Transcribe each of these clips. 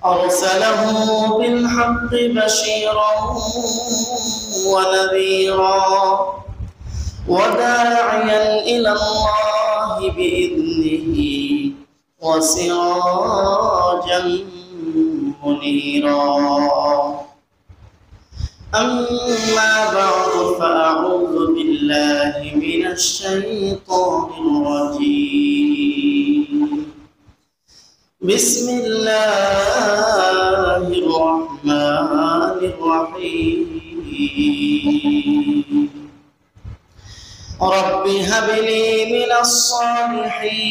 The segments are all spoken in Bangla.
أرسله بالحق بشيرا ونذيرا وداعيا إلى الله بإذنه وسراجا منيرا. أما بعد فأعوذ بالله من الشيطان الرجيم. بسم الله الرحمن الرحيم. رب هب لي من الصالحين.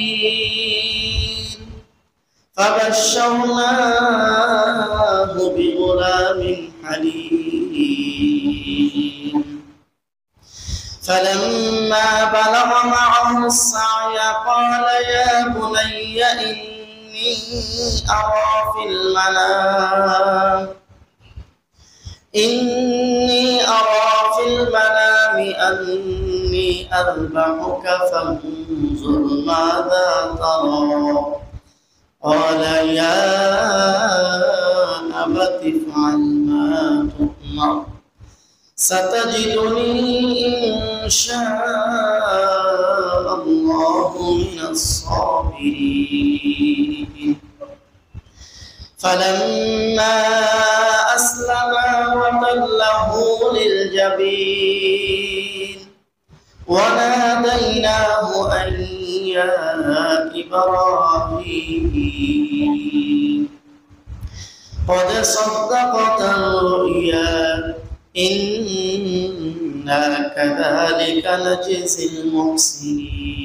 فبشرناه بغلام حليم. فلما بلغ معه السعي قال يا بني إني أرى في المنام أني أذبحك فانظر ماذا ترى. قال يا أبت افعل ما تؤمر ستجدني إن شاء الله من الصابرين. فلما أسلما وتله للجبين وناديناه أن يا إبراهيم قد صدقت الرؤيا إنا كذلك نجزي المحسنين.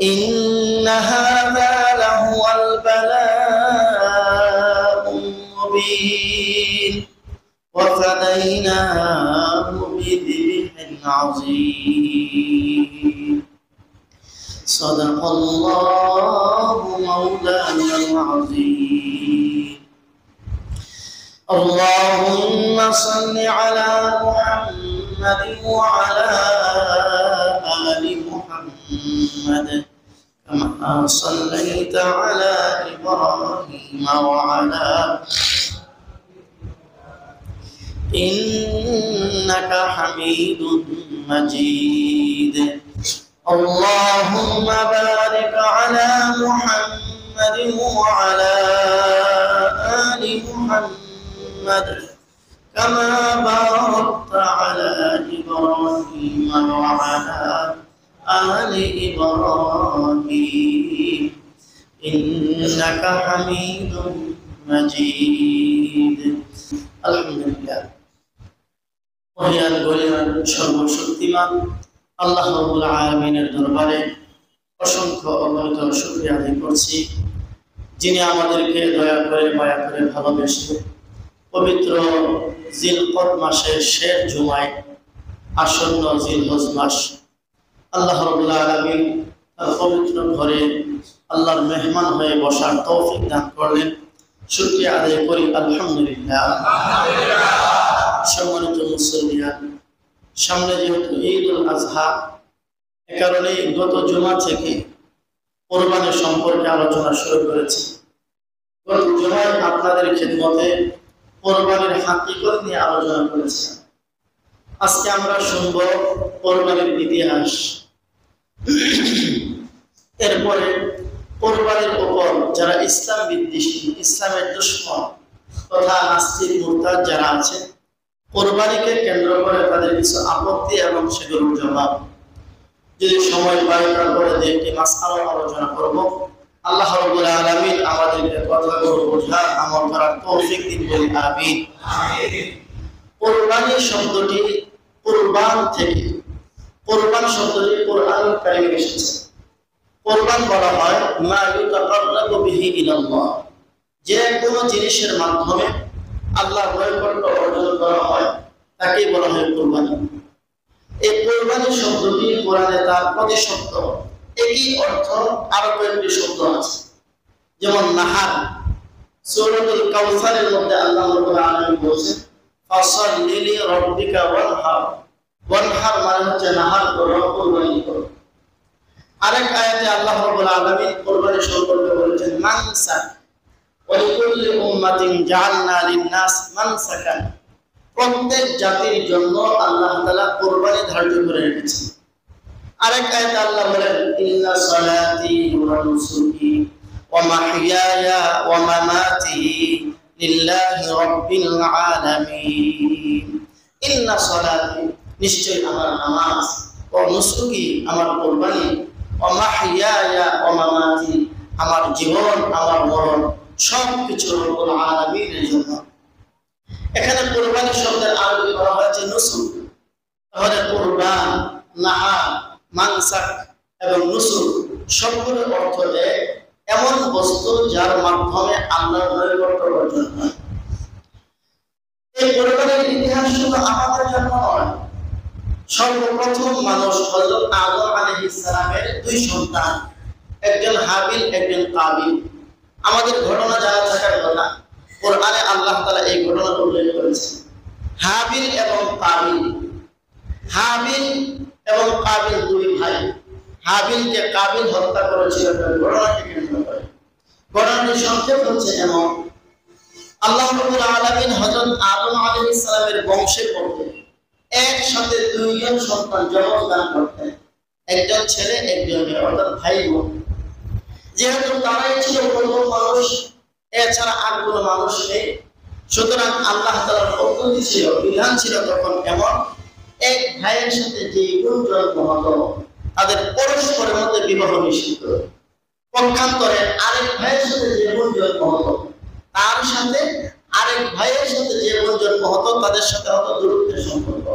إن هذا لهو البلاء المبين وفديناه بذبح عظيم. صدق الله مولانا العظيم. اللهم صل على محمد وعلى آل محمد كما صليت على إبراهيم وعلى إنك حميد مجيد. اللهم بارك على محمد وعلى آل محمد كما باركت على إبراهيم وعلى آل إبراهيم إنك حميد مجيد. الحمد لله. মহিয়ান গরিয়ান সর্বশক্তিমান আল্লাহ রাব্বুল আলামিনের দরবারে অসংখ্য অগণিত শুকরিয়া আদায় করছি, যিনি আমাদেরকে দয়া করে মায়া করে ভালোবেসে পবিত্র জিলকদ মাসের শেষ জুমায় আসন্ন জিলহজ মাস আল্লাহ রাব্বুল আলামিন তার পবিত্র ঘরে আল্লাহর মেহমান হয়ে বসার তৌফিক দান করলেন। শুকরিয়া আদায় করি আলহামদুলিল্লাহ। সম্মানিত মুসলিয়ান, সামনে যেহেতু ঈদুল আজহা, এ কারণে গত জুমা থেকে কোরবানি সম্পর্কে আলোচনা শুরু করেছি। গত জুমায় আপনাদের খিদমতে কোরবানির হাকিকত নিয়ে আলোচনা করেছি। আজকে আমরা শুনব কোরবানির ইতিহাস। এরপরে কোরবানির উপর যারা ইসলাম বিদ্বেষী, ইসলামের দুশমন তথা নাস্তিক মুরতাদ যারা আছে, কোরবানিকে কেন্দ্র করে তাদের কিছু আপত্তি এবং সেগুলোর জবাব, যদি সময় পাই তারপরে যে একটি মাসআলা আলোচনা করব। আল্লাহ রাব্বুল আলামিন আমাদেরকে কথাগুলো বোঝার আমল করার তৌফিক দিন, বলি আমিন। কোরবানি শব্দটি কুরবান থেকে, কোরবান শব্দটি কোরআনুল কারীমে এসেছে। কোরবান বলা হয় মা ইউতাকাররাবু বিহি ইলাল্লাহ, যে কোনো জিনিসের মাধ্যমে আল্লাহর নৈকট্য অর্জন করা হয় তাকেই বলা হয় কোরবানি। এই কোরবানি শব্দটি কোরআনে তার প্রতিশব্দ একই অর্থ আরো কয়েকটি শব্দ আছে, যেমন নাহার। সূরাতুল কাউসারের মধ্যে আল্লাহ রাব্বুল আলামিন বলেছেন ফাসাল্লি লিরাব্বিকা ওয়ানহার। ওয়ানহার মানে হচ্ছে নাহার করো, কোরবানি করো। আরেক আয়াতে আল্লাহ রাব্বুল আলামিন কোরবানি সম্পর্কে বলেছেন মানসা, ওয়ালিকুল্লি উম্মাতিন জাআলনা লিন-নাস মানসাকান, প্রত্যেক জাতির জন্য আল্লাহ তাআলা কুরবানি ধার্য করে রেখেছেন। আরেক আয়াতে আল্লাহ বলেন, ইন্না সালাতি ওয়া নুসুকি ওয়া মাহইয়ায়া ওয়া মামাতি লিল্লাহি রাব্বিল আলামিন। ইন্না সালাতি, নিশ্চয় আমার নামাজ, ওয়া নুসুকি আমার কুরবানি, ওয়া মাহইয়ায়া ওয়া মামাতি আমার জীবন আমার মরণ সবকিছু রব্বুল আলামিনের জন্য। এখানে কুরবানি শব্দের আরবি করা হয়েছে নুসুক। তাহলে কুরবান, নাহা, মানসাক এবং নুসুক সবগুলোর অর্থ এমন বস্তু যার মাধ্যমে আল্লাহর নৈকট্য অর্জন হয়। এই কুরবানির ইতিহাস শুধু আমাদের জন্য নয়, সর্বপ্রথম মানুষ হযরত আদম আলাইহিস সালামের দুই সন্তান, একজন হাবিল একজন কাবিল। আমাদের ঘটনা জানা থাকার কথা, কোরআনে আল্লাহ তাআলা এই ঘটনা উল্লেখ করেছেন। হাবিল এবং কাবিল, হাবিল এবং কাবিল দুই ভাই। হাবিলকে কাবিল হত্যা করেছিল ঘটনাকে কেন্দ্র করে। ঘটনাটির সংক্ষেপ হচ্ছে এমন, আল্লাহ রাব্বুল আলামিন হযরত আদম আলাইহিস সালামের বংশের মধ্যে একসাথে দুইজন সন্তান জন্মদান করতেন, একজন ছেলে একজন মেয়ে, অর্থাৎ ভাই বোন। যেহেতু তারাই ছিল প্রথম মানুষ, এছাড়া আর কোনো মানুষ নেই, সুতরাং আল্লাহ তাআলার পদ্ধতি ছিল, বিধান ছিল তখন এমন, এক ভাইয়ের সাথে যে বোন জন্ম হতো তাদের পরস্পরের মধ্যে বিবাহ নিষিদ্ধ। পক্ষান্তরে আরেক ভাইয়ের সাথে যে বোন জন্ম হতো তার সাথে আরেক ভাইয়ের সাথে যে বোন জন্ম হতো তাদের সাথে হতো দূরত্বের সম্পর্ক।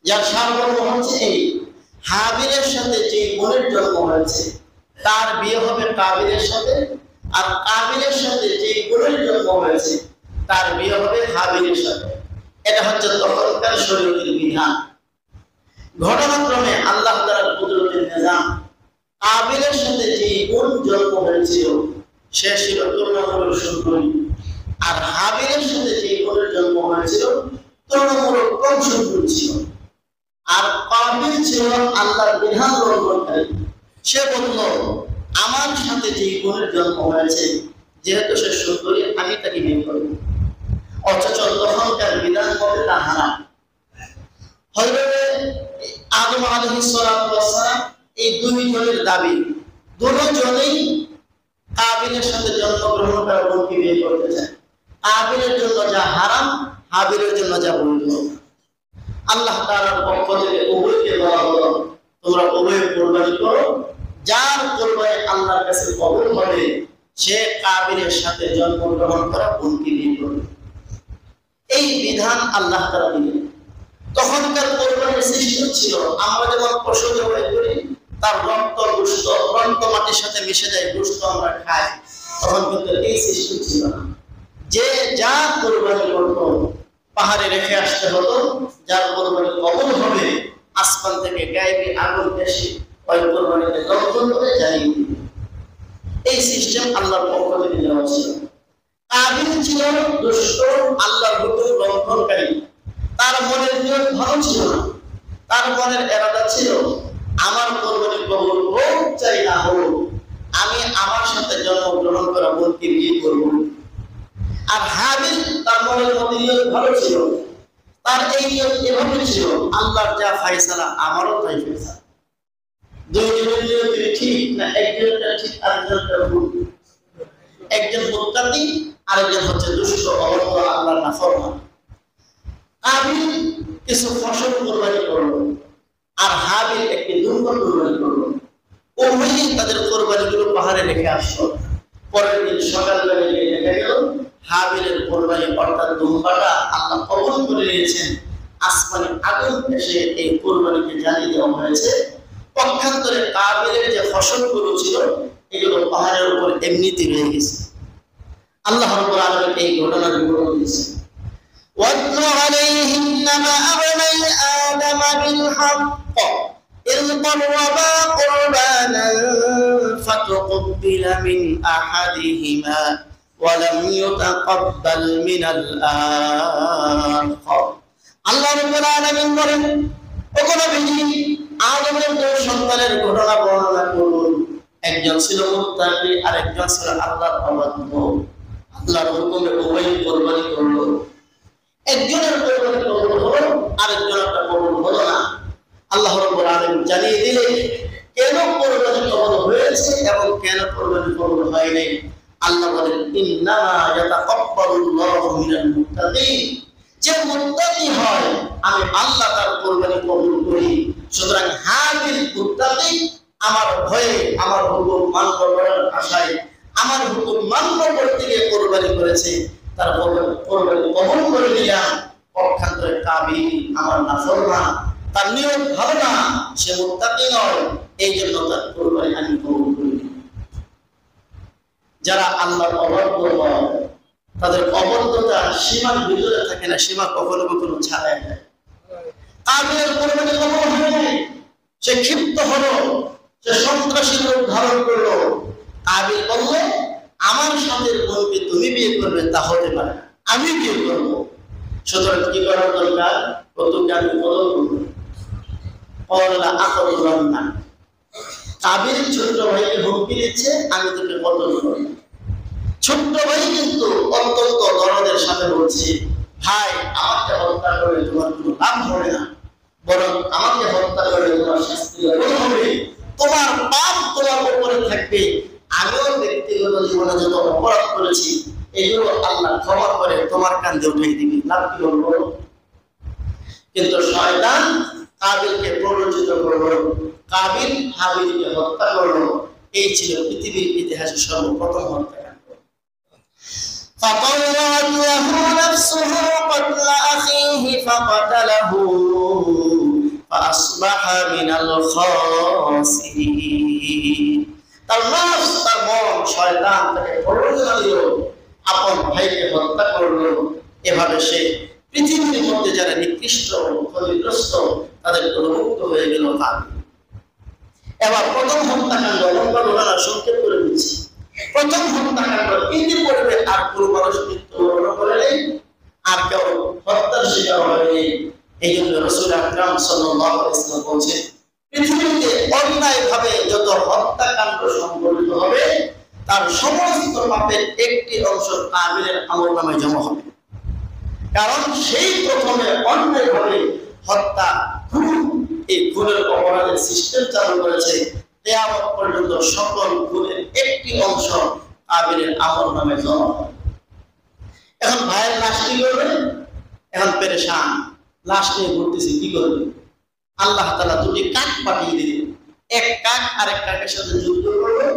যার সারমর্ম হচ্ছে এই, হাবিলের সাথে যে বোনের জন্ম হয়েছে তার বিয়ে হবে কাবিলের সাথে, আর কাবিলের সাথে যে বোনের জন্ম হয়েছে তার বিয়ে হবে হাবিলের সাথে। এটা হচ্ছে তখনকার শরীয়তের বিধান। ঘটনাক্রমে আল্লাহ তাআলার কুদরতের নিজাম, কাবিলের সাথে যে বোন জন্ম হয়েছিল সে ছিল তুলনামূলক সুন্দরী, আর হাবিলের সাথে যে বোনের জন্ম হয়েছিল তুলনামূলক কম সুন্দরী ছিল। আর কাবিল ছিল আল্লাহর বিধান লঙ্ঘনকারী। সে বলল, আমার সাথে যে বোনের জন্ম হয়েছে যেহেতু সে সুন্দরী, আমি তাকে বিয়ে করব। অথচ তখনকার বিধান মতে তা হারাম। হযরত আদম আলাইহিস সালাম এই দুইজনের দাবি, দুজনেই কাবিলের সাথে জন্মগ্রহণ করা বোনকে বিয়ে করতে চায়। কাবিলের জন্য যা হারাম, হাবিলের জন্য যা বৈধ। আল্লাহ তাআলার পক্ষ থেকে উভয়কে বলা হলো, তোমরা উভয় কুরবানি করো, যার কুরবানি আল্লাহর কাছে কবুল হবে সে কাবিলের সাথে জন্মগ্রহণ করা বোনকে বিয়ে করবে। এই বিধান আল্লাহ তাআলা দিলেন। তখনকার কুরবানির সিস্টেম ছিল, আমরা যেমন পশু জবাই করি তার রক্ত গোশত রক্ত মাটির সাথে মিশে যায়, গোশত আমরা খাই। তখন কিন্তু এই সিস্টেম ছিল না। যে যা কুরবানি করত পাহাড়ে রেখে আসতে হতো, যার কুরবানি কবুল হবে আসমান থেকে গায়েবী আগুন এসে ওই কুরবানিতে দগ্ধ করে জ্বালিয়ে দিবে। এই সিস্টেম আল্লাহর পক্ষ থেকে দেওয়া ছিল। কাবিল ছিল দুষ্ট, আল্লাহর হুকুম লঙ্ঘনকারী। তার মনের নিয়ত ভালো ছিল না, তার মনের ইরাদা ছিল আমার কুরবানি কবুল হোক চাই না হোক, আমি আমার সাথে জন্মগ্রহণ করা বোনকে বিয়ে করব। আর হাবিল তার মনের মধ্যে নিয়ত ভালো ছিল, তার এই নিয়ত এভাবে ছিল, আল্লাহর যা ফয়সালা আমারও তাই ফয়সালা। দুইজনের নিয়ত ঠিক না, একজনটা ঠিক আরেকজনটা ভুল। একজন মুত্তাকি আরেকজন হচ্ছে দুষ্ট, অবৈধ, আল্লাহর নাফরমান। কাবিল কিছু ফসল কুরবানি করলো আর হাবিল একটি দুম্বা কুরবানি করলো। উভয়ই তাদের কুরবানিগুলো পাহাড়ে রেখে আসলো। পরের দিন সকালবেলা গিয়ে দেখা গেল হাবিলের কুরবানি অর্থাৎ দুম্বাটা আল্লাহ কবুল করে নিয়েছেন। আসমানে আগুন এসে এই কুরবানিকে জ্বালিয়ে দেওয়া হয়েছে। পক্ষান্তরে কাবিলের যে ফসলগুলো ছিল এগুলো পাহাড়ের উপর এমনিতেই রয়ে গেছে। আল্লাহ রাব্বুল আলামিন এই ঘটনার বিবরণ দিয়েছেন। وَاتْلُ عَلَيْهِمْ نَبَأَ ابْنَيْ آدَمَ بِالْحَقِّ إِذْ قَرَّبَا قُرْبَانًا فَتُقُبِّلَ مِنْ أَحَدِهِمَا وَلَمْ يُتَقَبَّلْ مِنَ الْآخَرِ। আল্লাহ রাব্বুল আলামিন বলেন, ওগো নবী, আদমের দুই সন্তানের ঘটনা বর্ণনা করুন। একজন ছিল মুত্তাকি আর একজন ছিল আল্লাহর অবাধ্য। আল্লাহর হুকুমে উভয় কুরবানি করলো। একজনের কুরবানি কবুল হলো, আরেকজনেরটা কবুল হলো না। আল্লাহ রাব্বুল আলামিন জানিয়ে দিলেন কেন কুরবানি কবুল হয়েছে এবং কেন কুরবানি কবুল হয়নি। আল্লাহ বলেন ইন্নামা ইয়াতাকাব্বালুল্লাহু মিনাল মুত্তাকিন, যে মুত্তাকি হয় আমি আল্লাহ তার কুরবানি কবুল করি। সুতরাং হাবিল মুত্তাকি, আমার ভয়ে আমার হুকুম মান্য করার আশায় আমার হুকুম মান্য করতে গিয়ে কুরবানি করেছে, তার কুরবানি কবুল করে নিলাম। পক্ষান্তরে কাবিল আমার নাফরমান, তার নিয়ত ভালো না, সে মুত্তাকি নয়, এই জন্য তার কুরবানি আমি কবুল করি। যারা আল্লাহর অবাধ্য হয় তাদের অবাধ্যতা সীমার ভিতরে থাকে না, সীমা কখনো কখনো ছাড়ায় যায়। কাবিলের কুরবানি কবুল হয় নাই, সে ক্ষিপ্ত হলো, সে সন্ত্রাসী রূপ ধারণ করলো। কাবিল বলল আমার সাথে বোনকে তুমি বিয়ে করবে তা হতে পারে না, আমি বিয়ে করবো। সুতরাং কি করার দরকার? প্রথমে আমি কদর করবো। কাবিল ছোট্ট ভাইকে হুমকি দিচ্ছে আমি তোকে কতল করবো। ছোট্ট ভাই কিন্তু অত্যন্ত দরদের সাথে বলছে ভাই আমাকে হত্যা করে তোমার কোনো লাভ হবে না, বরং আমাকে হত্যা করে তোমার শাস্তি হবে, তোমার পাপ তোমার উপরে থাকবে। আমিও ব্যক্তিগত জীবনে যত অপরাধ করেছি এগুলো আল্লাহ ক্ষমা করে তোমার কাঁধে উঠিয়ে দিবি, লাভ কি বলবো? কিন্তু শয়তান কাবিলকে প্ররোচিত করলো, কাবিল হাবিলকে হত্যা করলো। এই ছিল পৃথিবীর ইতিহাসে সর্বপ্রথম হত্যাকাণ্ড। فطوعت له نفسه قتل أخيه فقتله فأصبح من الخاسرين। তার নফস, তার মন, শয়তান তাকে প্ররোচনা দিল, আপন ভাইকে হত্যা করলো। এভাবে সে পৃথিবীর মধ্যে যারা নিকৃষ্ট ক্ষতিগ্রস্ত তাদের মুক্ত হয়ে গেল। এবার প্রথম হত্যাকাণ্ড লম্বা ঘটনা সংক্ষেপ করে দিচ্ছি। প্রথম হত্যাকাণ্ড ইতি পড়বে আর কোনো মানুষ মৃত্যুবরণ করে নেই, আর কেউ হত্যার শিকার হয়নি। এই জন্য রাসূল আকরাম সাল্লাল্লাহু আলাইহি ওয়াসাল্লাম বলেছেন পৃথিবীতে অন্যায়ভাবে যত হত্যাকাণ্ড সংঘটিত হবে তার সমস্ত পাপের একটি অংশ কাবিলের আমলনামায় জমা হবে। কারণ সেই প্রথমে অন্যায়ভাবে হত্যা, খুন, এই খুনের অপরাধের সিস্টেম চালু করেছে। কিয়ামত পর্যন্ত সকল খুনের একটি অংশ কাবিলের আমলনামায় জমা হবে। এখন ভাইয়ের লাশ কি করবে? এখন পেরেশান, লাশ নিয়ে ঘুরতেছে, কি করবে? আল্লাহ তাআলা দুটি কাক পাঠিয়ে দিলেন। এক কাক আরেক কাকের সাথে যুদ্ধ করলো,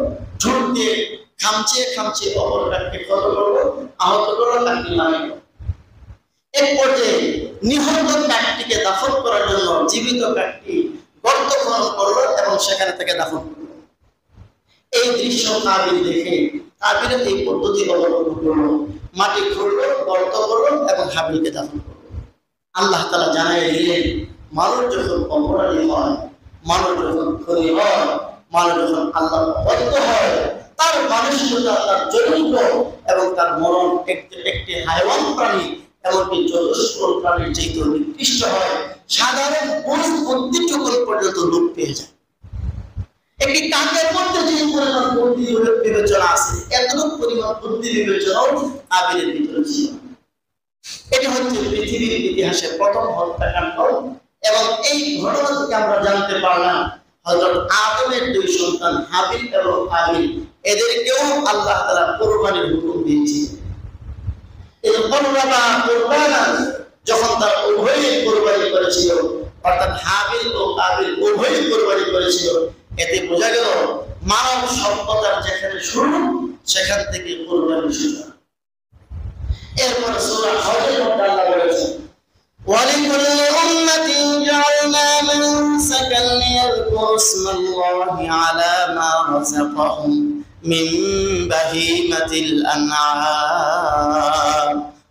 ঝুট দিয়ে খামচে খামচে অপর কাককে ক্ষত করলো, আহত করলো, কাককে মারলো। এক পর্যায়ে নিহত কাকটিকে দাফন করার জন্য জীবিত কাকটি গর্ত খনন করলো এবং সেখানে থেকে দাফন করলো। এই দৃশ্য কাবিল দেখে কাবিলের এই পদ্ধতি অবলম্বন করলো, মাটি খুঁড়লো, গর্ত করলো এবং হাবিলকে দাফন করলো। আল্লাহ তাআলা জানায় দিলেন মানুষ যখন অপরাধী হয়, মানুষ যখন খুনি হয়, মানুষ যখন আল্লাহ অবাধ্য হয়, তার মানসিকতা, তার জৈবিক এবং তার মরণ একটি হাইওয়ান প্রাণী, এমনকি চতুষ্প প্রাণীর চাইতে নিকৃষ্ট হয়। সাধারণ বুদ্ধিটুকুন পর্যন্ত লোপ পেয়ে যায়। একটি কাকের মধ্যে যে পরিমাণ বুদ্ধি বিবেচনা আছে, এতটুকু পরিমাণ বুদ্ধি বিবেচনাও কাবিলের ভিতরে ছিল। এটি হচ্ছে পৃথিবীর ইতিহাসে প্রথম হত্যাকাণ্ড। এবং এই ঘটনা থেকে আমরা জানতে পারলাম হযরত আদমের দুই সন্তান হাবিল এবং কাবিল, এদেরকেও আল্লাহ তাআলা কুরবানির হুকুম দিয়েছিলেন। এই কুরবানা যখন তারা উভয়ই কুরবানি করেছিল, অর্থাৎ হাবিল ও কাবিল উভয়ই কুরবানি করেছিল, এতে বোঝা গেল মানব সভ্যতার যেখানে শুরু সেখান থেকে কুরবানি শুরু। এরপর সূরা হজের মধ্যে আল্লাহ বলেছেন وَلِكُلِّ أُمَّةٍ جَعَلْنَا مَنسَكًا لِيَذْكُرُوا اسْمَ اللَّهِ عَلَى مَا رَزَقَهُم مِّن بَهِيمَةِ الْأَنْعَامِ।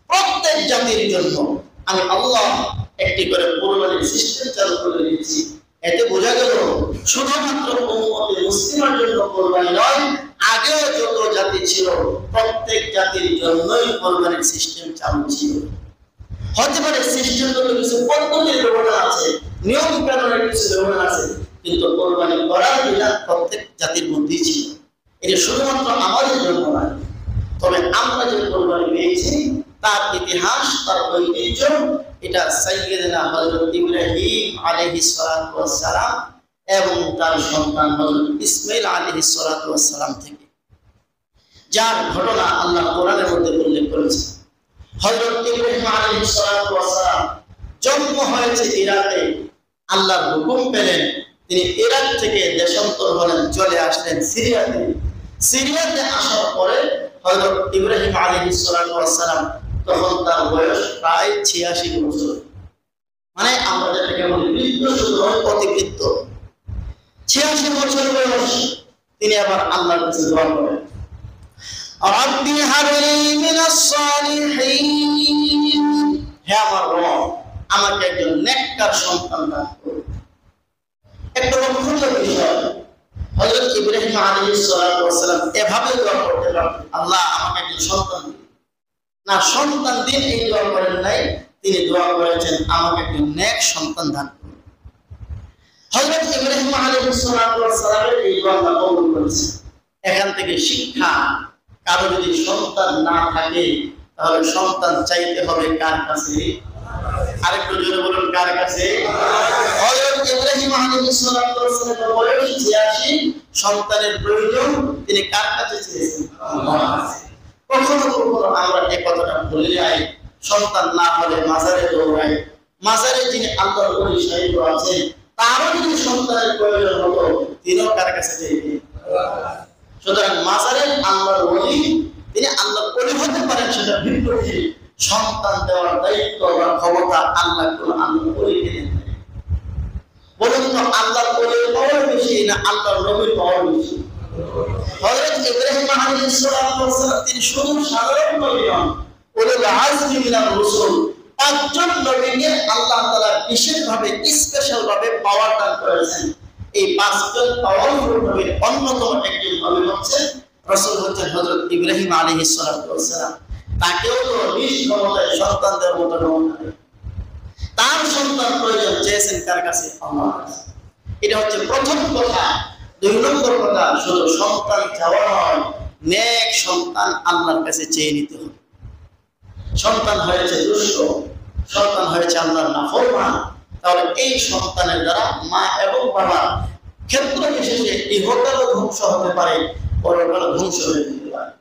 প্রত্যেক জাতির জন্য আমি আল্লাহ একটি করে কুরবানির সিস্টেম চালু করে দিয়েছি। এতে বোঝা গেল শুধুমাত্র উম্মতে মুসলিমের জন্য কুরবানি নয়, আগেও যত জাতি ছিল প্রত্যেক জাতির জন্যই কুরবানির সিস্টেম চালু ছিল। হতে পারে সিস্টেমগত কিছু পদ্ধতির ব্যবহার আছে, নিয়ম কানুনের কিছু ব্যবহার আছে, কিন্তু কুরবানি করার বিধান প্রত্যেক জাতির মধ্যেই ছিল। এটা শুধুমাত্র আমাদের জন্য নয়, তবে আমরা যে কুরবানি পেয়েছি, তার ইতিহাস, তার ঐতিহ্য, এটা সাইয়্যিদনা হযরত ইব্রাহিম আলাইহিস সালাতু ওয়াস সালাম এবং তার সন্তান হযরত ইসমাঈল আলাইহিস সালাতু ওয়াস সালাম থেকে, যার ঘটনা আল্লাহ কোরআনের মধ্যে উল্লেখ করেছেন। হযরত ইব্রাহিম আলাইহিস সালাতু ওয়াস সালাম জন্ম হয়েছে ইরাকে, আল্লাহর হুকুম পেলেন, তিনি ইরাক থেকে দেশান্তর হলেন, চলে আসলেন সিরিয়াতে। সিরিয়াতে আসার পরে হযরত ইব্রাহিম আলাইহিস সালাতু ওয়াস সালাম তখন তার বয়স প্রায় 86 বছর, মানে আমরা যেটাকে বলি বৃদ্ধ, শুধু অতিবৃদ্ধ। 86 বছর বয়স তিনি আবার আল্লাহর কাছে দোয়া করেন, রাব্বি হাবলি মিনাস সালিহিন, হে আমার রব, আমাকে একজন নেককার সন্তান দান করুন। একটা লক্ষণীয় বিষয়, হযরত ইব্রাহিম আলাইহিস সালাতু ওয়াস সালাম এভাবে দোয়া করতে পারতেন, আল্লাহ আমাকে একজন সন্তান দিন, না সন্তান দিন এই দোয়া করেন নাই, তিনি দোয়া করেছেন আমাকে একজন নেক সন্তান দান করুন। হযরত ইব্রাহিম আলাইহিস সালাতু ওয়াস সালামের এই দোয়া আল্লাহ কবুল করেছেন। এখান থেকে শিক্ষা, কারো যদি সন্তান না থাকে তাহলে সন্তান চাইতে হবে কার কাছে? আরেকটু জোরে বলুন, কার কাছে? হযরত ইব্রাহিম আলাইহিস সালাতু ওয়াস সালামের বয়স 86, সন্তানের প্রয়োজন, তিনি কার কাছে চেয়েছেন? আল্লাহর কাছে। কখনো কখনো আমরা এই কথাটা ভুলে যাই, সন্তান না হলে মাজারে দৌড়াই, মাজারে যিনি আল্লাহর ওলি সাহিত্য আছেন তারও যদি সন্তানের প্রয়োজন হতো তিনিও কার কাছে চাইতেন? সুতরাং মাজারের আল্লাহর ওলি, তিনি আল্লাহর ওলি হতে পারেন সেটা ভিন্ন বিষয়, সন্তান দেওয়ার দায়িত্ব বা ক্ষমতা আল্লাহ কোন আল্লাহর ওলিকে দেন। বলুন তো আল্লাহর ওলির পাওয়ার বেশি না আল্লাহর নবীর পাওয়ার বেশি? হযরত ইব্রাহিম আলাইহিস সালাতু ওয়াস সালাম তিনি শুধু সাধারণ নবী নন, উলুল আজমি মিনার রাসূল, পাঁচজন নবীকে আল্লাহ তাআলা বিশেষভাবে স্পেশাল ভাবে পাওয়ার দান করেছেন। এই পাঁচজন পাওয়ারফুল নবীর অন্যতম একজন নবী হচ্ছেন রাসূল, হচ্ছেন হযরত ইব্রাহিম আলাইহিস সালাতু ওয়াস সালাম। তাকেও তো নিজ ক্ষমতায় সন্তান দেওয়ার মতো ক্ষমতা নেই, তার সন্তান প্রয়োজন চেয়েছেন কার কাছে? আল্লাহর কাছে। এটা হচ্ছে প্রথম কথা। 2 নম্বর কথা, শুধু সন্তান চাওয়া নয়, নেক সন্তান আল্লাহর কাছে চেয়ে নিতে হবে। সন্তান হয়েছে দুষ্ট, সন্তান হয়েছে আল্লাহর নাফরমান, তাহলে এই সন্তানের দ্বারা মা এবং বাবা ক্ষেত্র বিশেষে ইহকালও ধ্বংস হতে পারে, পরকালও ধ্বংস হয়ে যেতে পারে।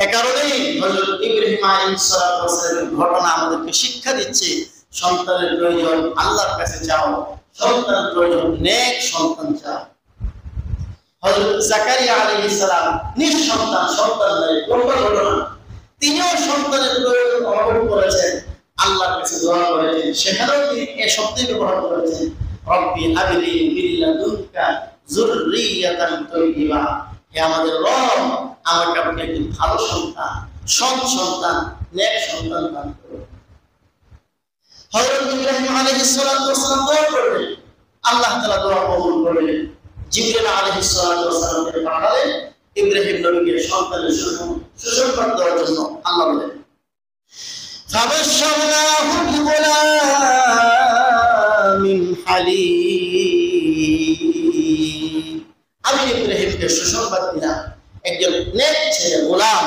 এ কারণেই হযরত ইব্রাহিম আলাইহিস সালাতু ওয়াস সালামের ঘটনা আমাদেরকে শিক্ষা দিচ্ছে, সন্তানের প্রয়োজন আল্লাহর কাছে চাও, সন্তানের প্রয়োজন নেক সন্তান চাও। হযরত জাকারিয়া আলাইহিস সালাম নিঃসন্তান, সন্তান নাই, লম্বা ঘটনা, তিনিও সন্তানের প্রয়োজন অনুভব করেছেন, আল্লাহর কাছে দোয়া করেছেন, সেখানেও তিনি এই শব্দই ব্যবহার করেছেন, রব্বি হাবলি মিন লাদুনকা যুররিয়াতান তাইয়্যিবা, হে আমাদের রব, আমাকে আপনি একজন ভালো সন্তান, সৎ সন্তান, নেক সন্তান দান করুন। হযরত ইব্রাহিম আলাইহিস সালাতু ওয়াস সালাম দোয়া করলেন, আল্লাহ তাআলা দোয়া কবুল করলেন। জিবরিল আলাইহিস সালাতু ওয়াস সালামকে পাঠালেন ইব্রাহিম নবীকে সন্তানের সুসংবাদ দেওয়ার জন্য। আল্লাহ বলেন, ফাবাশশারনাহু বিগুলামিন হালিম, আমি ইব্রাহিমকে সুসংবাদ দিলাম একজন নেক ছেলে, গোলাম,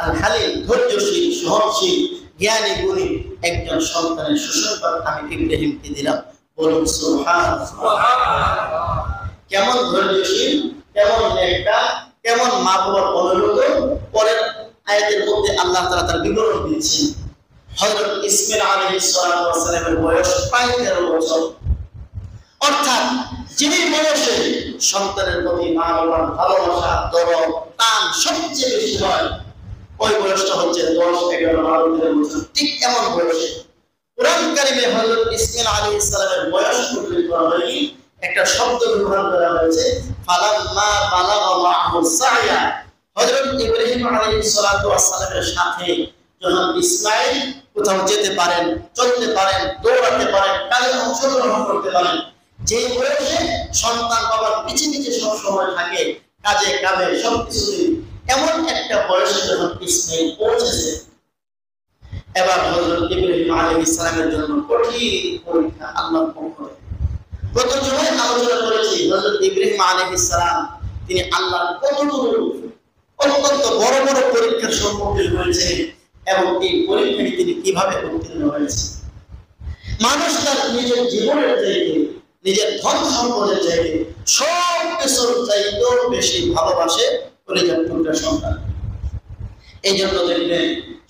আল হালিম, ধৈর্যশীল, সহনশীল, জ্ঞানী গুণী একজন সন্তানের সুসংবাদ আমি ইব্রাহিমকে দিলাম। বলুন সুবহানাল্লাহ। কেমন ধৈর্যশীল, কেমন নেককার, কেমন মা বাবার অনুরোধ, পরের আয়াতের মধ্যে আল্লাহ তাআলা তার বিবরণ দিয়েছেন। হযরত ইসমাঈল আলাইহিস সালাতু ওয়াস সালামের বয়স প্রায় 13 বছর, অর্থাৎ যিনি বয়সে সন্তানের প্রতি মা বাবার ভালোবাসা, দরদ, টান সবচেয়ে বেশি হয়, ওই বয়সটা হচ্ছে 10, 11, 12, 13 বছর। ঠিক এমন বয়সে কুরআন কারীমে হযরত ইসমাঈল আলাইহিস সালামের বয়স উল্লেখ করা হয়নি, একটা শব্দ ব্যবহার করা হয়েছে, ফালাম্মা বালাগা মা'হু সা'য়া, হযরত ইব্রাহিম আলাইহিস সালাতু ওয়াস সালামের সাথে যখন ইসমাঈল কোথাও যেতে পারেন, চলতে পারেন, দৌড়াতে পারেন, কাজে অংশগ্রহণ করতে পারেন, যে বয়সে সন্তান বাবার পিছে পিছে সব সময় থাকে, কাজে কামে সবকিছুতে, এমন একটা বয়সে যখন ইসমাঈল পৌঁছেছে, এবার হযরত ইব্রাহিম আলাইহিস সালামের জন্য কঠিন পরীক্ষা আল্লাহর পক্ষ থেকে। গত জুমায় আলোচনা করেছি হযরত ইব্রাহিম আলাইহিস সালাম তিনি আল্লাহর কতগুলো অত্যন্ত বড় বড় পরীক্ষার সম্মুখীন হয়েছেন। এবং এই পরীক্ষায় তিনি কিভাবে উত্তীর্ণ হয়েছে। মানুষ তার নিজের জীবনের চাইতে, নিজের ধন সম্পদের চাইতে সব কিছুর চাইতেও বেশি ভালোবাসে কলিজার টুকরা সন্তান। এই জন্য দেখবেন